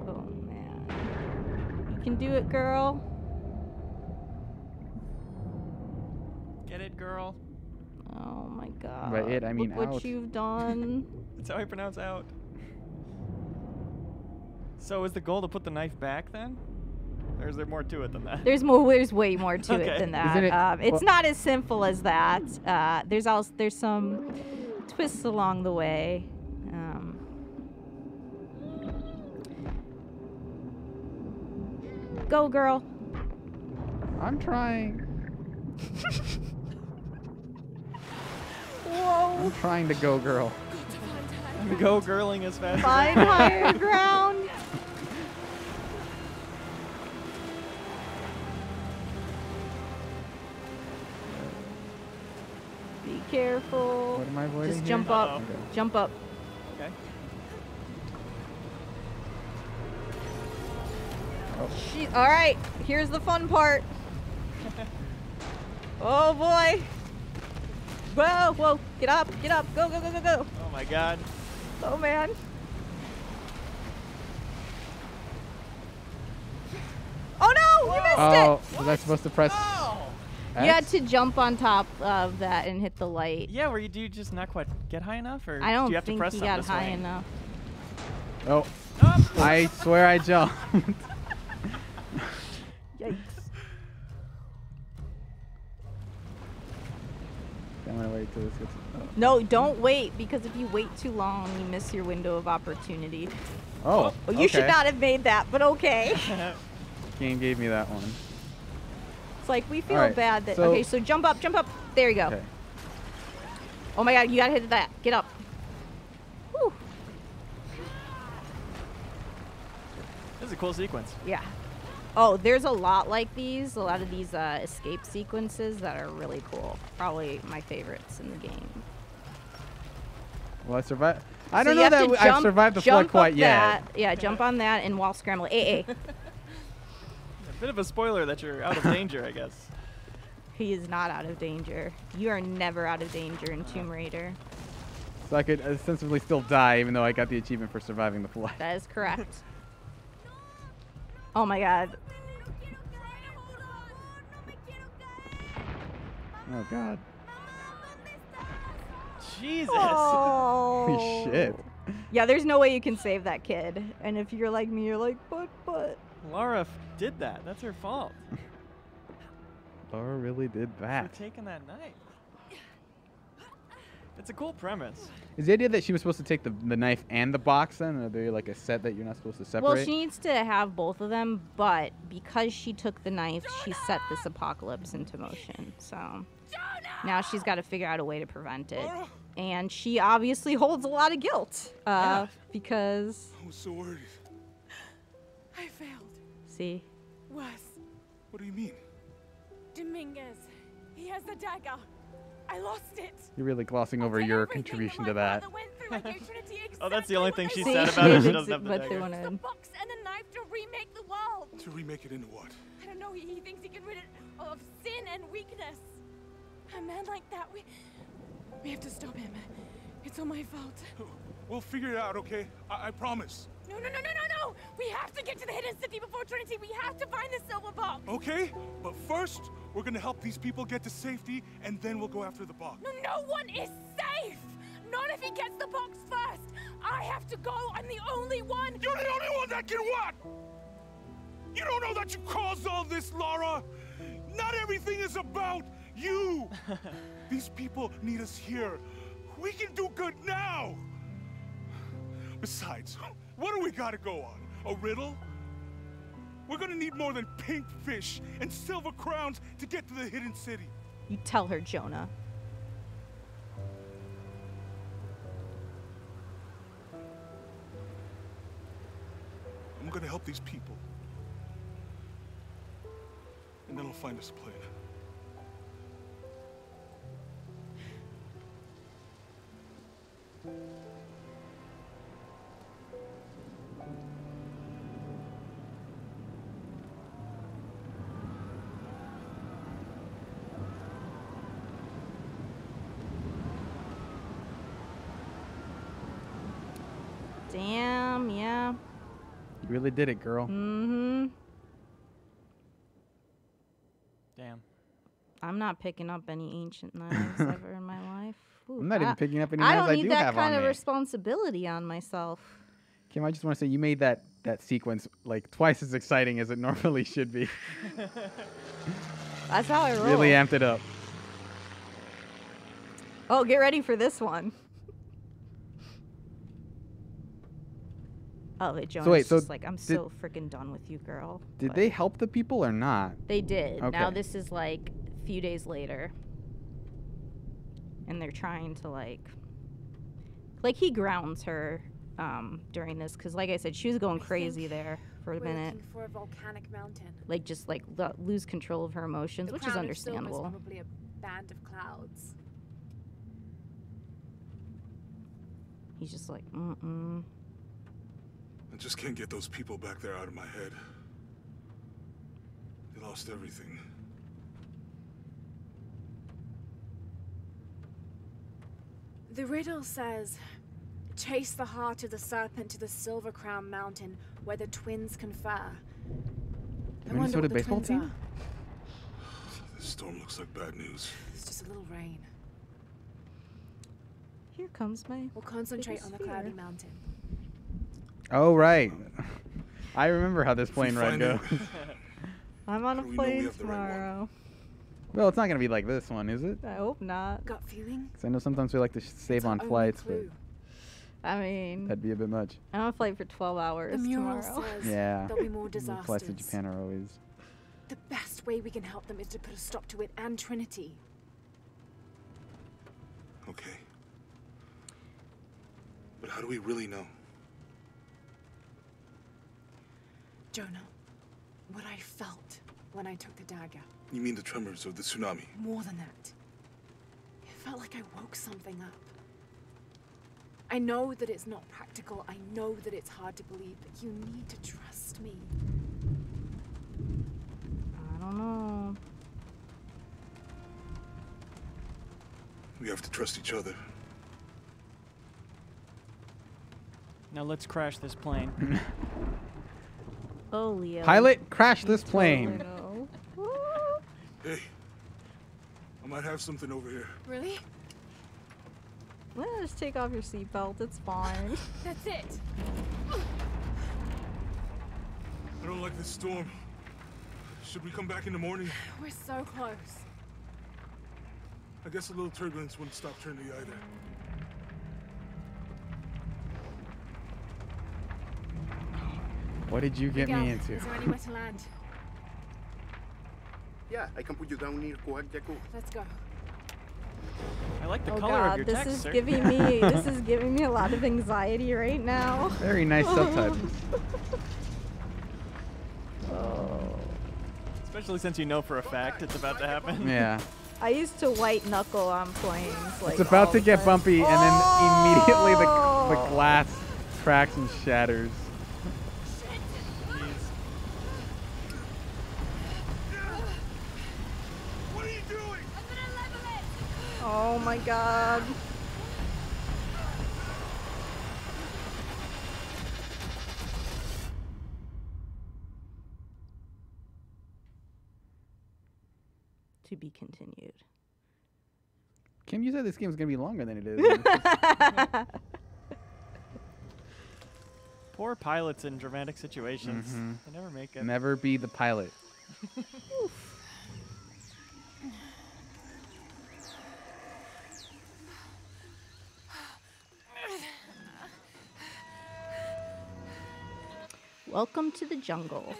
Oh man, you can do it, girl. Get it, girl? Oh my God. By it, I mean Look what out. you've done. That's how I pronounce out. So is the goal to put the knife back then? Or is there more to it than that? There's way more to Okay. it than Isn't that. it- It's well- not as simple as that. There's some twists along the way. Go, girl. I'm trying. Whoa. I'm trying to go, girl. Go girling as fast Find as I higher ground. Be careful. What am I avoiding Just here? jump up. Uh-oh. Okay. Jump up. Okay. All right, here's the fun part. Oh boy. Whoa, whoa, get up, go, go, go, go, go. Oh my god. Oh man. Oh no, you missed Oh, it. was I supposed to press X? You had to jump on top of that and hit the light. Yeah, where you do just not quite get high enough, or I do don't you have to think press he something got to high swing? enough. Oh, Oh. I swear I jumped. Yikes. I'm gonna wait till this gets. No, don't wait, because if you wait too long, you miss your window of opportunity. Oh, Well, you should okay. not have made that, but okay. Game gave me that one. It's like we feel Alright, bad that. so- Okay, so jump up, jump up. There you go. Okay. Oh my god, you gotta hit that. Get up. Whew. This is a cool sequence. Yeah. Oh, there's a lot like these. A lot of these escape sequences that are really cool. Probably my favorites in the game. Well, I survived. I don't know that I've survived the flood quite yet. Yeah, jump on that and while scrambling. A. A bit of a spoiler that you're out of danger, I guess. He is not out of danger. You are never out of danger in Tomb Raider. So I could ostensibly still die, even though I got the achievement for surviving the flood. That is correct. Oh my god. Oh god. Jesus. Oh. Holy shit. Yeah, there's no way you can save that kid. And if you're like me, you're like, but. Lara did that. That's her fault. Lara really did that. For taking that knife. It's a cool premise. Is the idea that she was supposed to take the knife and the box then? Are they like a set that you're not supposed to separate? Well, she needs to have both of them, but because she took the knife, she set this apocalypse into motion. So now she's got to figure out a way to prevent it. And she obviously holds a lot of guilt because... I was so worried. I failed. See? Was. What do you mean? Dominguez. He has the dagger. I lost it. You're really glossing over your contribution to that. Oh, that's the only thing she said about it. She doesn't have the but dagger. The box and the knife to remake the world. To remake it into what? I don't know. He thinks he can rid it of sin and weakness. A man like that, we have to stop him. It's all my fault. We'll figure it out, okay? I promise. No. We have to get to the hidden city before Trinity. We have to find the silver box. Okay, but first, we're gonna help these people get to safety, and then we'll go after the box. No one is safe. Not if he gets the box first. I have to go. I'm the only one. You're the only one that can what? You don't know that you caused all this, Lara. Not everything is about you. These people need us here. We can do good now. Besides, what do we gotta go on? A riddle? We're gonna need more than pink fish and silver crowns to get to the hidden city. You tell her, Jonah. I'm gonna help these people. And then I'll find us a plane. Damn, yeah. You really did it, girl. Mm-hmm. Damn. I'm not picking up any ancient knives ever in my life. Ooh, I'm not even picking up any I knives don't I need do that have kind on of me. responsibility on myself. Kim, I just want to say you made that sequence like twice as exciting as it normally should be. That's how I roll. Really amped it up. Oh, get ready for this one. Oh, wait, Jonah's wait, so just like, I'm so freaking done with you, girl. Did But they help the people or not? They did. Okay. Now this is like a few days later. And they're trying to like he grounds her during this because, like I said, she was going crazy there for a minute. Looking for a volcanic mountain. Like just like lose control of her emotions, which is understandable. Probably a band of clouds. He's just like, mm-mm. I just can't get those people back there out of my head. They lost everything. The riddle says, chase the heart of the serpent to the Silver Crown Mountain where the twins confer. I wonder Minnesota what the baseball twins team? are. This storm looks like bad news. It's just a little rain. Here comes my. We'll concentrate biggest on the fear. cloudy mountain. Oh, right. I remember how this If we plane ride find goes. it, I'm on a How do we know we plane have the right one? tomorrow. Well, it's not going to be like this one, is it? I hope not. Gut feeling? Because I know sometimes we like to save It's our on only flights, but clue. I mean, that'd be a bit much. I'm on a flight for 12 hours The mural tomorrow. says Yeah. there'll be more The disasters. flights to Japan are always... The best way we can help them is to put a stop to it and Trinity. Okay. But how do we really know? Jonah, what I felt when I took the dagger. You mean the tremors of the tsunami? More than that. It felt like I woke something up. I know that it's not practical. I know that it's hard to believe, but you need to trust me. I don't know. We have to trust each other. Now let's crash this plane. Oh, Leo. Pilot, crash this Totally plane. know. Hey, I might have something over here. Really? Well, just take off your seatbelt. It's fine. That's it. I don't like this storm. Should we come back in the morning? We're so close. I guess a little turbulence wouldn't stop Trinity either. What did you get me into? Is there anywhere to land? Yeah, I can put you down near Coajaco. Let's go. I like the Oh color God, of your this text, is sir. giving me this is giving me a lot of anxiety right now. Very nice subtitles. Oh. Especially since you know for a fact it's about to happen. Yeah. I used to white knuckle on planes. Like, It's about all to the get time. bumpy, and then immediately the Oh! glass cracks and shatters. What are you doing? I'm gonna level it. Oh my God. To be continued. Kim, you said this game's gonna be longer than it is. Poor pilots in dramatic situations. They never make it. Never be the pilot. Welcome to the jungle.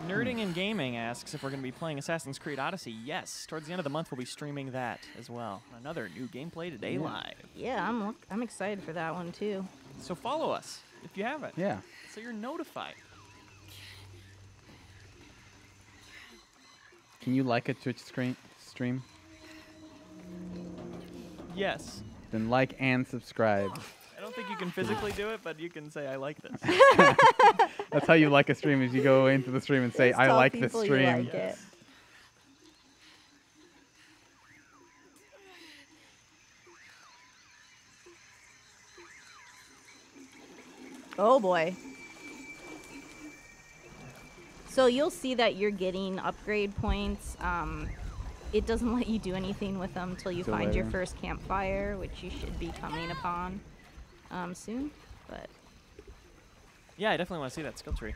Nerding and Gaming asks if we're going to be playing Assassin's Creed Odyssey. Yes, towards the end of the month we'll be streaming that as well. Another new gameplay today live. Yeah, I'm excited for that one too. So follow us if you haven't. Yeah. So you're notified. Can you like a Twitch stream? Yes. Then like and subscribe. I don't think you can physically do it, but you can say I like this. That's how you like a stream, is you go into the stream and say, Just I tell like this people you stream. like it. Oh boy. So you'll see that you're getting upgrade points. It doesn't let you do anything with them until you Till find your later. first campfire, which you should be coming upon soon. But Yeah, I definitely want to see that skill tree.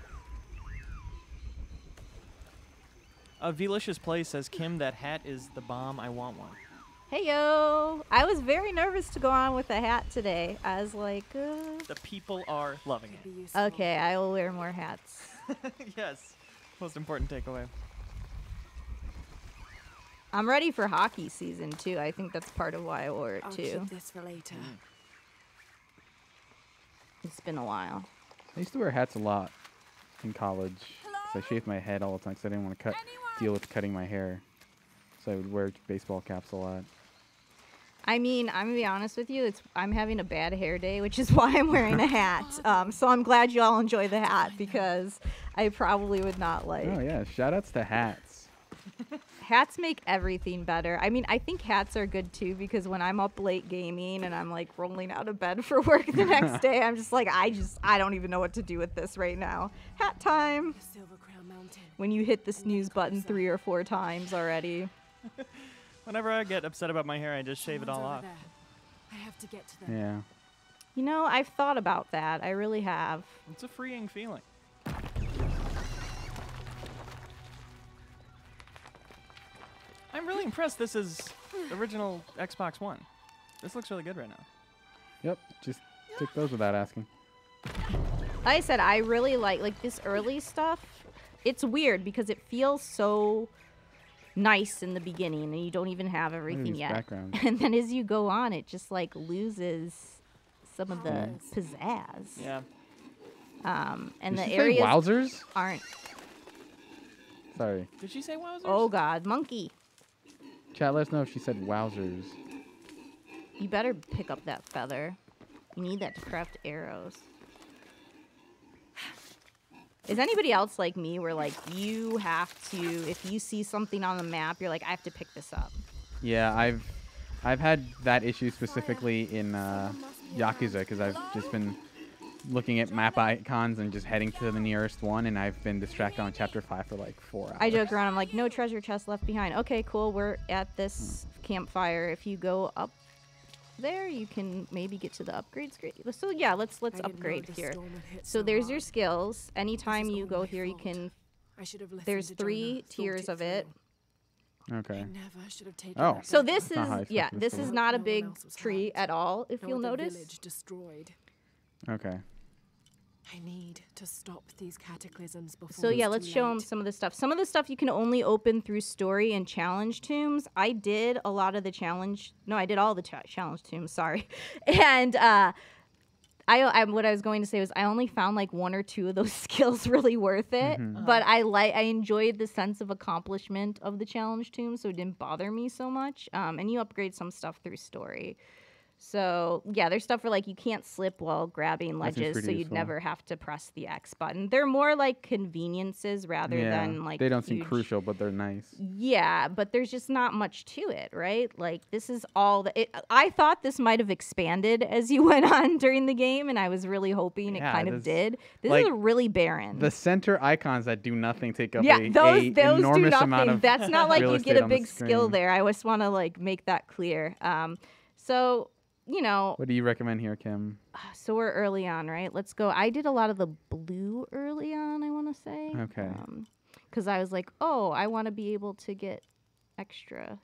Velicious Play says, Kim, that hat is the bomb. I want one. hey yo, I was very nervous to go on with a hat today. I was like, The people are loving it. okay, I will wear more hats. Yes. Most important takeaway. I'm ready for hockey season too. I think that's part of why I wore it I'll too. keep this for later. It's been a while. I used to wear hats a lot in college. 'Cause I shaved my head all the time because I didn't want to deal with cutting my hair. So I would wear baseball caps a lot. I mean, I'm gonna be honest with you. I'm having a bad hair day, which is why I'm wearing a hat. So I'm glad you all enjoy the hat because I probably would not like. Oh yeah, shout outs to hats. Hats make everything better. I mean, I think hats are good too because when I'm up late gaming and I'm like rolling out of bed for work the next day, I'm just like, I don't even know what to do with this right now. Hat time. Silver Crown Mountain. When you hit the snooze button 3 or 4 times already. Whenever I get upset about my hair, I just shave it all off. I have to get to them. Yeah. You know, I've thought about that. I really have. It's a freeing feeling. I'm really impressed this is original Xbox One. This looks really good right now. Yep. Just took those without asking. Like I said, I really like this early stuff. It's weird because it feels so nice in the beginning and you don't even have everything these yet. backgrounds? And then as you go on, it just like loses some of the pizzazz. Yeah. And Did the she say areas wowzers? aren't. Sorry. Did she say wowzers? Oh God, monkey! Chat, let us know if she said wowzers. You better pick up that feather. You need that to craft arrows. Is anybody else like me where like you have to, if you see something on the map, you're like, I have to pick this up? Yeah, I've had that issue specifically in Yakuza because I've just been looking at map icons and just heading to the nearest one, and I've been distracted on chapter 5 for like 4 hours. I joke around. I'm like, no treasure chest left behind. Okay, cool. We're at this campfire. If you go up there, you can maybe get to the upgrade screen. So yeah, let's upgrade here. So there's your skills. Anytime you go here, you can. There's 3 tiers of it. Okay. Oh. So this That's not is this is not a big tree at all. If you'll notice. Okay. I need to stop these cataclysms before. So yeah, let's show them some of the stuff. Some of the stuff you can only open through story and challenge tombs. I did a lot of the challenge. No, I did all the challenge tombs. Sorry, and what I was going to say was I only found like 1 or 2 of those skills really worth it. But I enjoyed the sense of accomplishment of the challenge tombs, so it didn't bother me so much. And you upgrade some stuff through story. So, yeah, there's stuff where, like, you can't slip while grabbing ledges, so you'd never have to press the X button. They're more like conveniences rather than, like, they don't seem crucial, but they're nice. Yeah, but there's just not much to it, right? Like, this is all... I thought this might have expanded as you went on during the game, and I was really hoping it kind of did. This is really barren. The center icons that do nothing take up those enormous do amount of That's not like you get a big skill screen. there. I just want to, like, make that clear. So... You know, what do you recommend here, Kim? So we're early on, right? Let's go. I did a lot of the blue early on, I want to say. Okay. Because I was like, oh, I want to be able to get extra.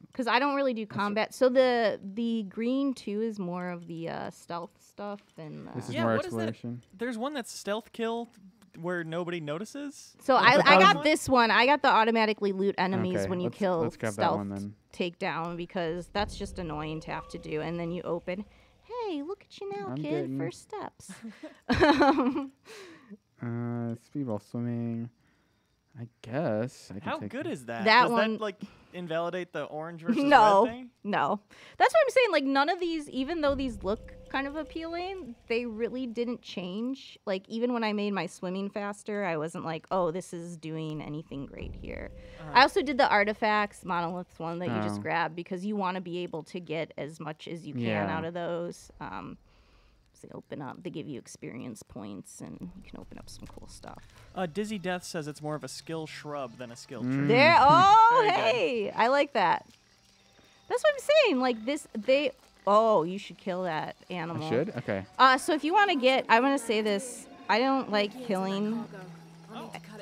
Because I don't really do combat. So the green, too, is more of the stealth stuff. And this is more exploration. There's one that's stealth kill where nobody notices. So I got this one. I got the automatically loot enemies when you kill let's grab stealth that one, then. Takedown, because that's just annoying to have to do. And then you open. Hey, look at you now, kid. First steps. Speedball swimming. I guess. How good is that? Does that like invalidate the orange versus red thing? No. That's what I'm saying. Like, none of these, even though these look kind of appealing, they really didn't change. Like, even when I made my swimming faster, I wasn't like, oh, this is doing anything great here. I also did the artifacts, monoliths one that you just grab, because you want to be able to get as much as you can out of those. So they open up, they give you experience points, and you can open up some cool stuff. Dizzy Death says it's more of a skill shrub than a skill tree. There, oh, hey, I like that. That's what I'm saying. Like this, oh, you should kill that animal. I should? Okay. So if you want to get, I want to say this, I don't like killing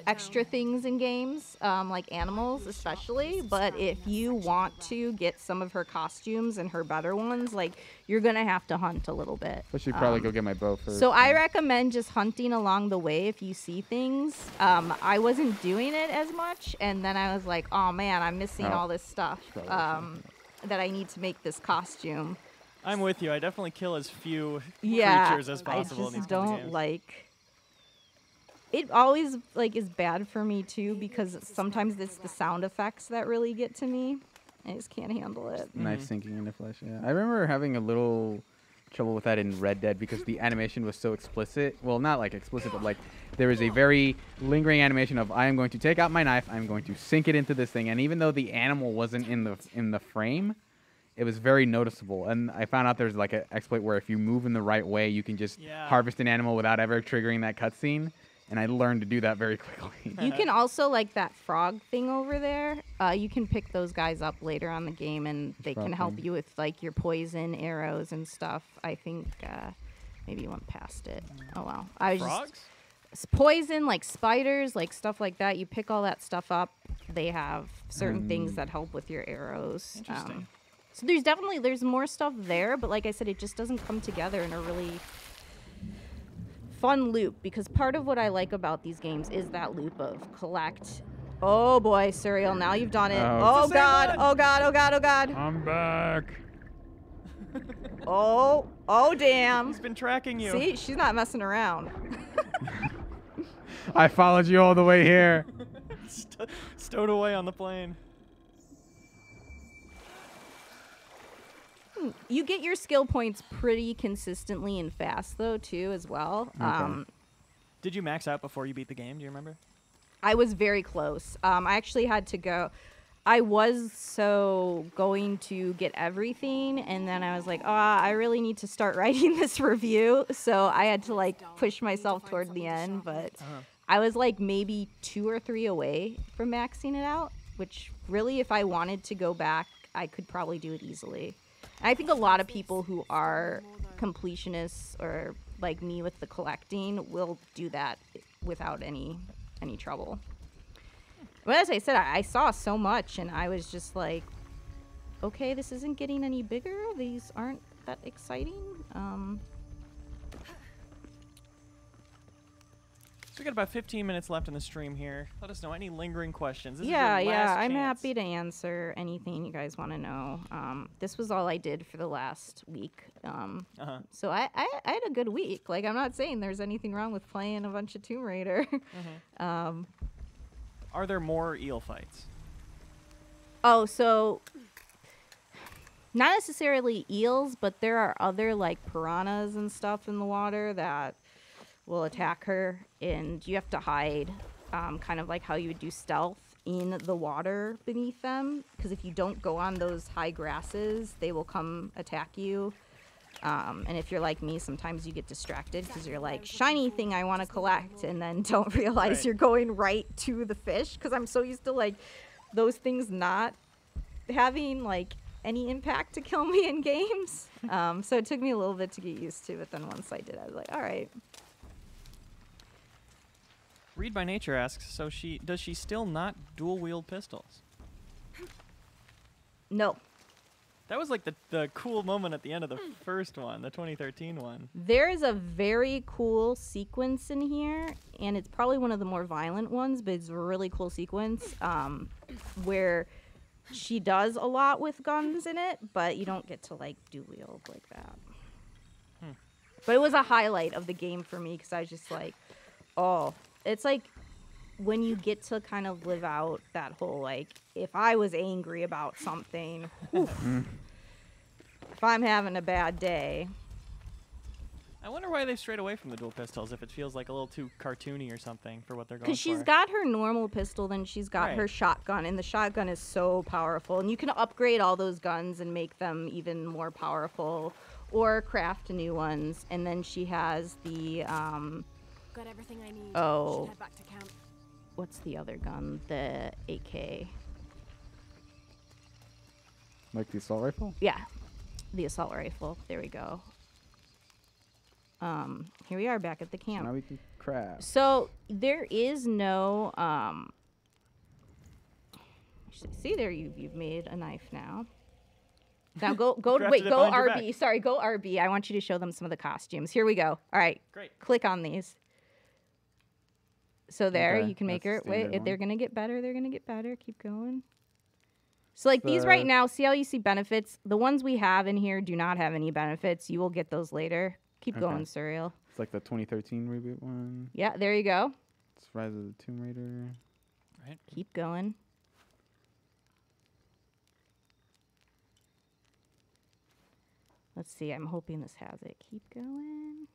extra things in games, like animals especially, but if you want to get some of her costumes and her better ones, like, you're gonna have to hunt a little bit. I should probably go get my bow first. So I recommend just hunting along the way if you see things. I wasn't doing it as much, and then I was like, oh man, I'm missing all this stuff that I need to make this costume. I'm with you. I definitely kill as few creatures as possible. I just don't like... It always, like, is bad for me, too, because sometimes it's the sound effects that really get to me. I just can't handle it. Knife sinking into flesh, yeah. I remember having a little trouble with that in Red Dead because the animation was so explicit. Well, not, like, explicit, but, like, there was a very lingering animation of, I am going to take out my knife, I'm going to sink it into this thing, and even though the animal wasn't in the frame, it was very noticeable. And I found out there's, like, an exploit where if you move in the right way, you can just harvest an animal without ever triggering that cutscene. And I learned to do that very quickly. You can also, like, that frog thing over there, you can pick those guys up later on the game, and they can help you with, like, your poison arrows and stuff. I think maybe you went past it. Oh, wow. Frogs? Poison, like spiders, like stuff like that. You pick all that stuff up. They have certain things that help with your arrows. Interesting. So there's more stuff there, but like I said, it just doesn't come together in a really... fun loop, because part of what I like about these games is that loop of collect. Oh boy, Suriel, now you've done it. Oh god, oh god, oh god, oh god. I'm back. Oh damn. He's been tracking you. See, she's not messing around. I followed you all the way here. Stowed away on the plane. You get your skill points pretty consistently and fast, though, too, as well. Okay. Did you max out before you beat the game? Do you remember? I was very close. I actually had to go. I was going to get everything, and then I was like, I really need to start writing this review. So I had to, like, push myself toward the end, but I was, like, maybe 2 or 3 away from maxing it out, which really, if I wanted to go back, I could probably do it easily. And I think a lot of people who are completionists or like me with the collecting will do that without any trouble. But as I said, I saw so much, and I was just like, okay, this isn't getting any bigger. These aren't that exciting. So we got about 15 minutes left in the stream here. Let us know any lingering questions. This Yeah, is your last I'm chance. happy to answer anything you guys want to know. This was all I did for the last week. So I had a good week. Like, I'm not saying there's anything wrong with playing a bunch of Tomb Raider. Are there more eel fights? Oh, so not necessarily eels, but there are other like piranhas and stuff in the water that will attack her, and you have to hide, kind of like how you would do stealth in the water beneath them, because if you don't go on those high grasses, they will come attack you. And if you're like me, sometimes you get distracted because you're like, shiny thing I want to collect, and then don't realize you're going right to the fish, because I'm so used to like those things not having like any impact to kill me in games. So it took me a little bit to get used to it. Then once I did, I was like, all right. Read by Nature asks, so does she still not dual wield pistols? No. That was like the cool moment at the end of the first one, the 2013 one. There is a very cool sequence in here, and it's probably one of the more violent ones, but it's a really cool sequence where she does a lot with guns in it, but you don't get to like dual wield like that. But it was a highlight of the game for me, because I was just like, oh, it's like when you get to kind of live out that whole, like, if I was angry about something, if I'm having a bad day. I wonder why they strayed away from the dual pistols, if it feels like a little too cartoony or something for what they're going for. Because she's got her normal pistol, then she's got her shotgun, and the shotgun is so powerful. And you can upgrade all those guns and make them even more powerful, or craft new ones. And then she has the, Got everything I need. Oh. Should head back to camp. What's the other gun? The AK. Like the assault rifle? Yeah, the assault rifle. There we go. Here we are back at the camp. Now we can craft. So there is no see there, you've made a knife now. Now go wait, go RB. Sorry, go RB. I want you to show them some of the costumes. Here we go. All right. Great. Click on these. So there, Okay, you can make her. that's the Wait, standard if they're one. gonna get better, they're gonna get better. Keep going. So like these right now, see how you see benefits? The ones we have in here do not have any benefits. You will get those later. Keep going, Suriel. It's like the 2013 reboot one. Yeah, there you go. It's Rise of the Tomb Raider. Right. Keep going. Let's see. I'm hoping this has it. Keep going.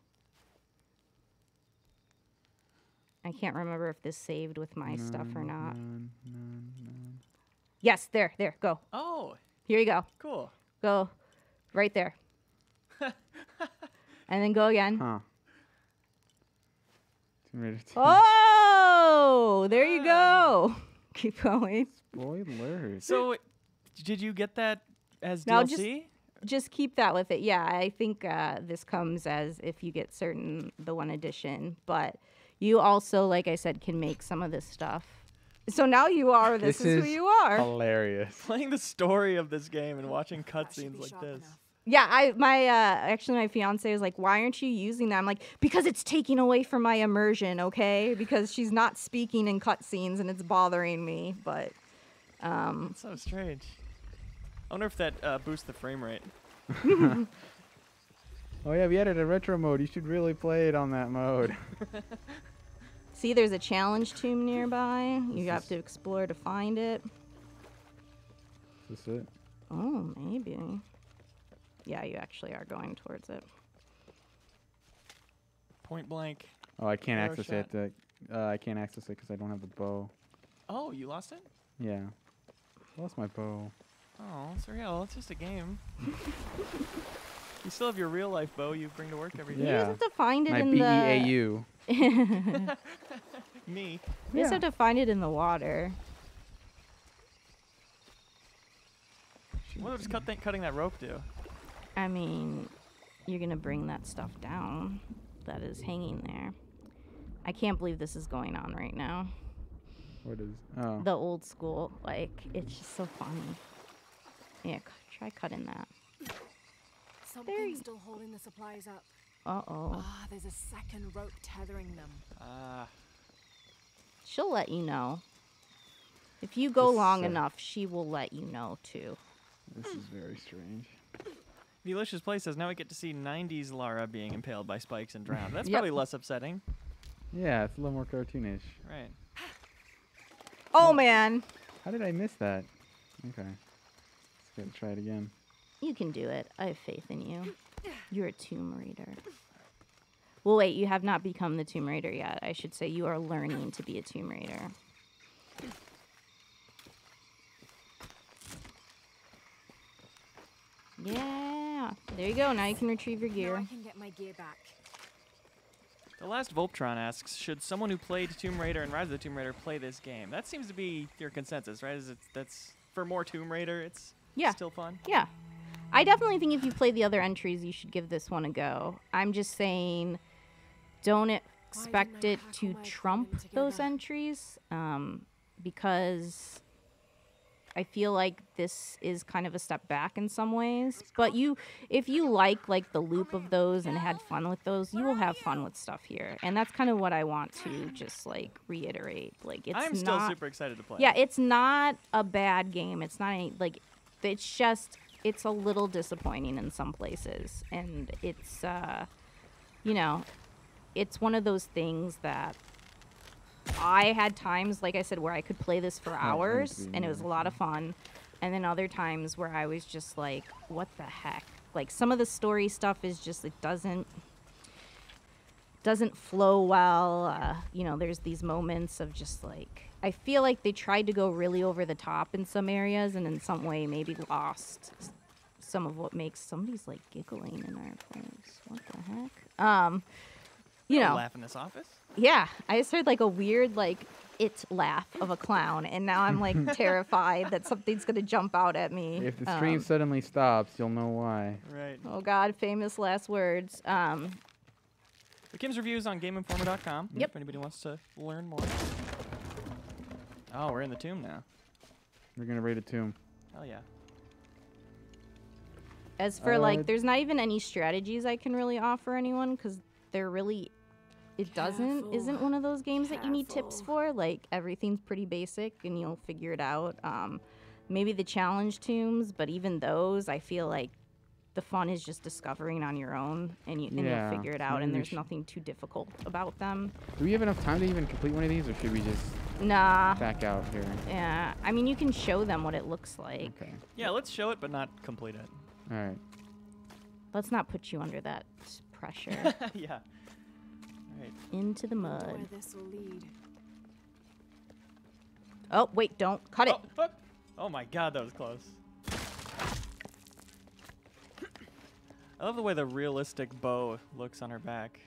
I can't remember if this saved with my stuff or not. Yes, there, go. Oh. Here you go. Cool. Go right there. And then go again. Huh. Tomb Raider 2. Oh, there you go. Keep going. Spoilers. So, did you get that as Now DLC? Just keep that with it. Yeah, I think this comes as if you get the 1 edition, but you also, like I said, can make some of this stuff. So now you are. This is who you are. Hilarious. Playing the story of this game and watching cutscenes like this. Yeah, actually my fiance was like, "Why aren't you using that?" I'm like, "Because it's taking away from my immersion, okay? Because she's not speaking in cutscenes and it's bothering me." But That's so strange. I wonder if that boosts the frame rate. Oh yeah, we added a retro mode. You should really play it on that mode. See, there's a challenge tomb nearby. You have to explore to find it. Is this it? Oh, maybe. Yeah, you actually are going towards it. Point blank. Oh, I can't Arrow access shot. it. I can't access it because I don't have the bow. Oh, you lost it? Yeah. I lost my bow. Oh, Suriel, it's just a game. You still have your real life bow you bring to work every day. You just have to find it my in BEAU. the... Me. You just have to find it in the water. What does cutting that rope do? I mean, you're going to bring that stuff down that is hanging there. I can't believe this is going on right now. What is? Oh. The old school, like, it's just so funny. Yeah, try cutting that. Something's still holding the supplies up. Uh-oh. Ah, there's a second rope tethering them. Ah. She'll let you know. If you go long enough, she will let you know, too. This is very strange. Delicious Play says, now we get to see 90s Lara being impaled by spikes and drowned. That's probably less upsetting. Yeah, it's a little more cartoonish. Right. Oh, man. How did I miss that? Okay. Let's gotta try it again. You can do it. I have faith in you. You're a Tomb Raider. Well, wait, you have not become the Tomb Raider yet. I should say you are learning to be a Tomb Raider. Yeah. There you go. Now you can retrieve your gear. Now I can get my gear back. The last Volptron asks, should someone who played Tomb Raider and Rise of the Tomb Raider play this game? That seems to be your consensus, right? That's for more Tomb Raider, it's still fun? Yeah. I definitely think if you play the other entries, you should give this one a go. I'm just saying, don't expect it to trump those entries, because I feel like this is kind of a step back in some ways. But if you like the loop of those and had fun with those, you will have fun with stuff here. And that's kind of what I want to just like reiterate. Like, it's I'm still super excited to play. Yeah, it's not a bad game. It's not it's just, it's a little disappointing in some places. And it's, it's one of those things that I had times, like I said, where I could play this for hours and it was a lot of fun. And then other times where I was just like, what the heck? Like, some of the story stuff is just, it doesn't flow well. There's these moments of just like, I feel like they tried to go really over the top in some areas and in some way maybe lost some of what makes somebody's like giggling in our place. What the heck? Laugh in this office? Yeah, I just heard like a weird it laugh of a clown, and now I'm like terrified that something's gonna jump out at me. If the stream suddenly stops, you'll know why. Right. Oh God, famous last words. The Kim's reviews on GameInformer.com. Yep. If anybody wants to learn more. Oh, we're in the tomb now. We're gonna raid a tomb. Hell yeah. As for there's not even any strategies I can really offer anyone because they're really. It isn't one of those games that you need tips for. Like, everything's pretty basic and you'll figure it out. Maybe the challenge tombs, but even those, I feel like the fun is just discovering on your own and you'll figure it out, and there's nothing too difficult about them. Do we have enough time to even complete one of these, or should we just back out here? Yeah, I mean, you can show them what it looks like. Okay. Yeah, let's show it, but not complete it. All right. Let's not put you under that pressure. Yeah. Right. Into the mud. Where this will lead. Oh, wait, don't cut it. Oh my God, that was close. I love the way the realistic bow looks on her back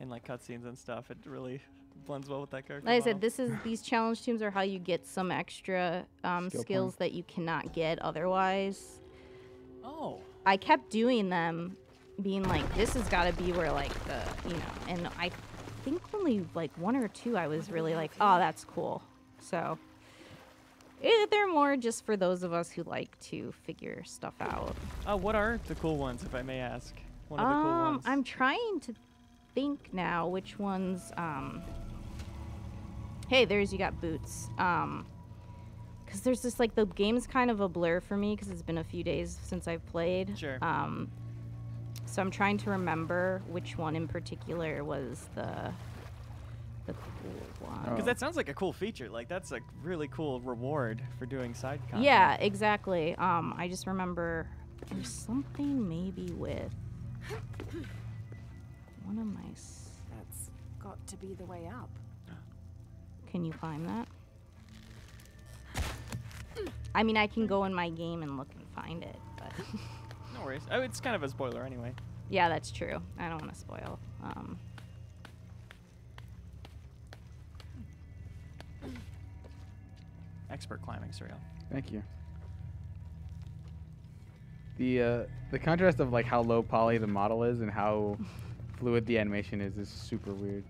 in like cutscenes and stuff. It really blends well with that character. Like I said, these challenge tombs are how you get some extra skills that you cannot get otherwise. Oh. I kept doing them, being like, this has got to be where and I think only like one or two I was really like, oh, that's cool. So they're more just for those of us who like to figure stuff out. What are the cool ones, if I may ask? What are the cool ones? I'm trying to think now which ones. Hey, you got boots. Because there's this the game's kind of a blur for me because it's been a few days since I've played. Sure. So I'm trying to remember which one in particular was the cool one. Because that sounds like a cool feature. Like, that's a really cool reward for doing side content. Yeah, exactly. I just remember there's something maybe with one of my... That's got to be the way up. Can you find that? I mean, I can go in my game and look and find it, but... No worries. Oh, it's kind of a spoiler anyway. Yeah, that's true. I don't want to spoil. Expert climbing, Suriel. Thank you. The contrast of like how low poly the model is and how fluid the animation is super weird.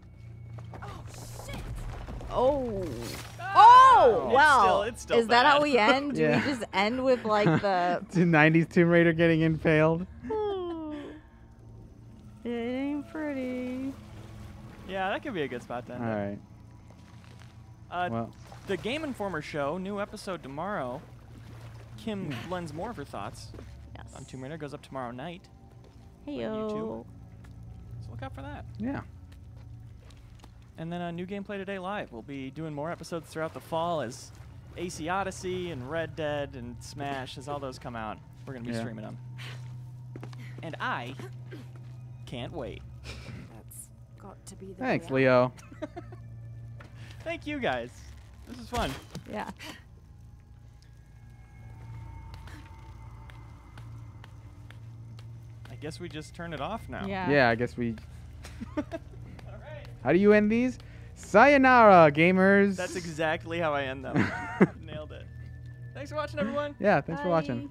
Oh. Oh, well, it's still is that bad. how we end? Do Yeah. we just end with like the... 90s Tomb Raider getting impaled. It ain't pretty. Yeah, that could be a good spot then. All right. Well, The Game Informer show, new episode tomorrow. Kim lends more of her thoughts on Tomb Raider. Goes up tomorrow night. Hey on YouTube. yo. So look out for that. yeah. And then New Gameplay Today Live. We'll be doing more episodes throughout the fall as AC Odyssey and Red Dead and Smash, as all those come out. We're going to be streaming them. And I can't wait. That's got to be the Thanks, way up. Leo. Thank you guys. This is fun. Yeah. I guess we just turn it off now. Yeah. Yeah, I guess we... All right. How do you end these? Sayonara, gamers. That's exactly how I end them. Nailed it. Thanks for watching, everyone. Yeah, thanks for Bye. watching.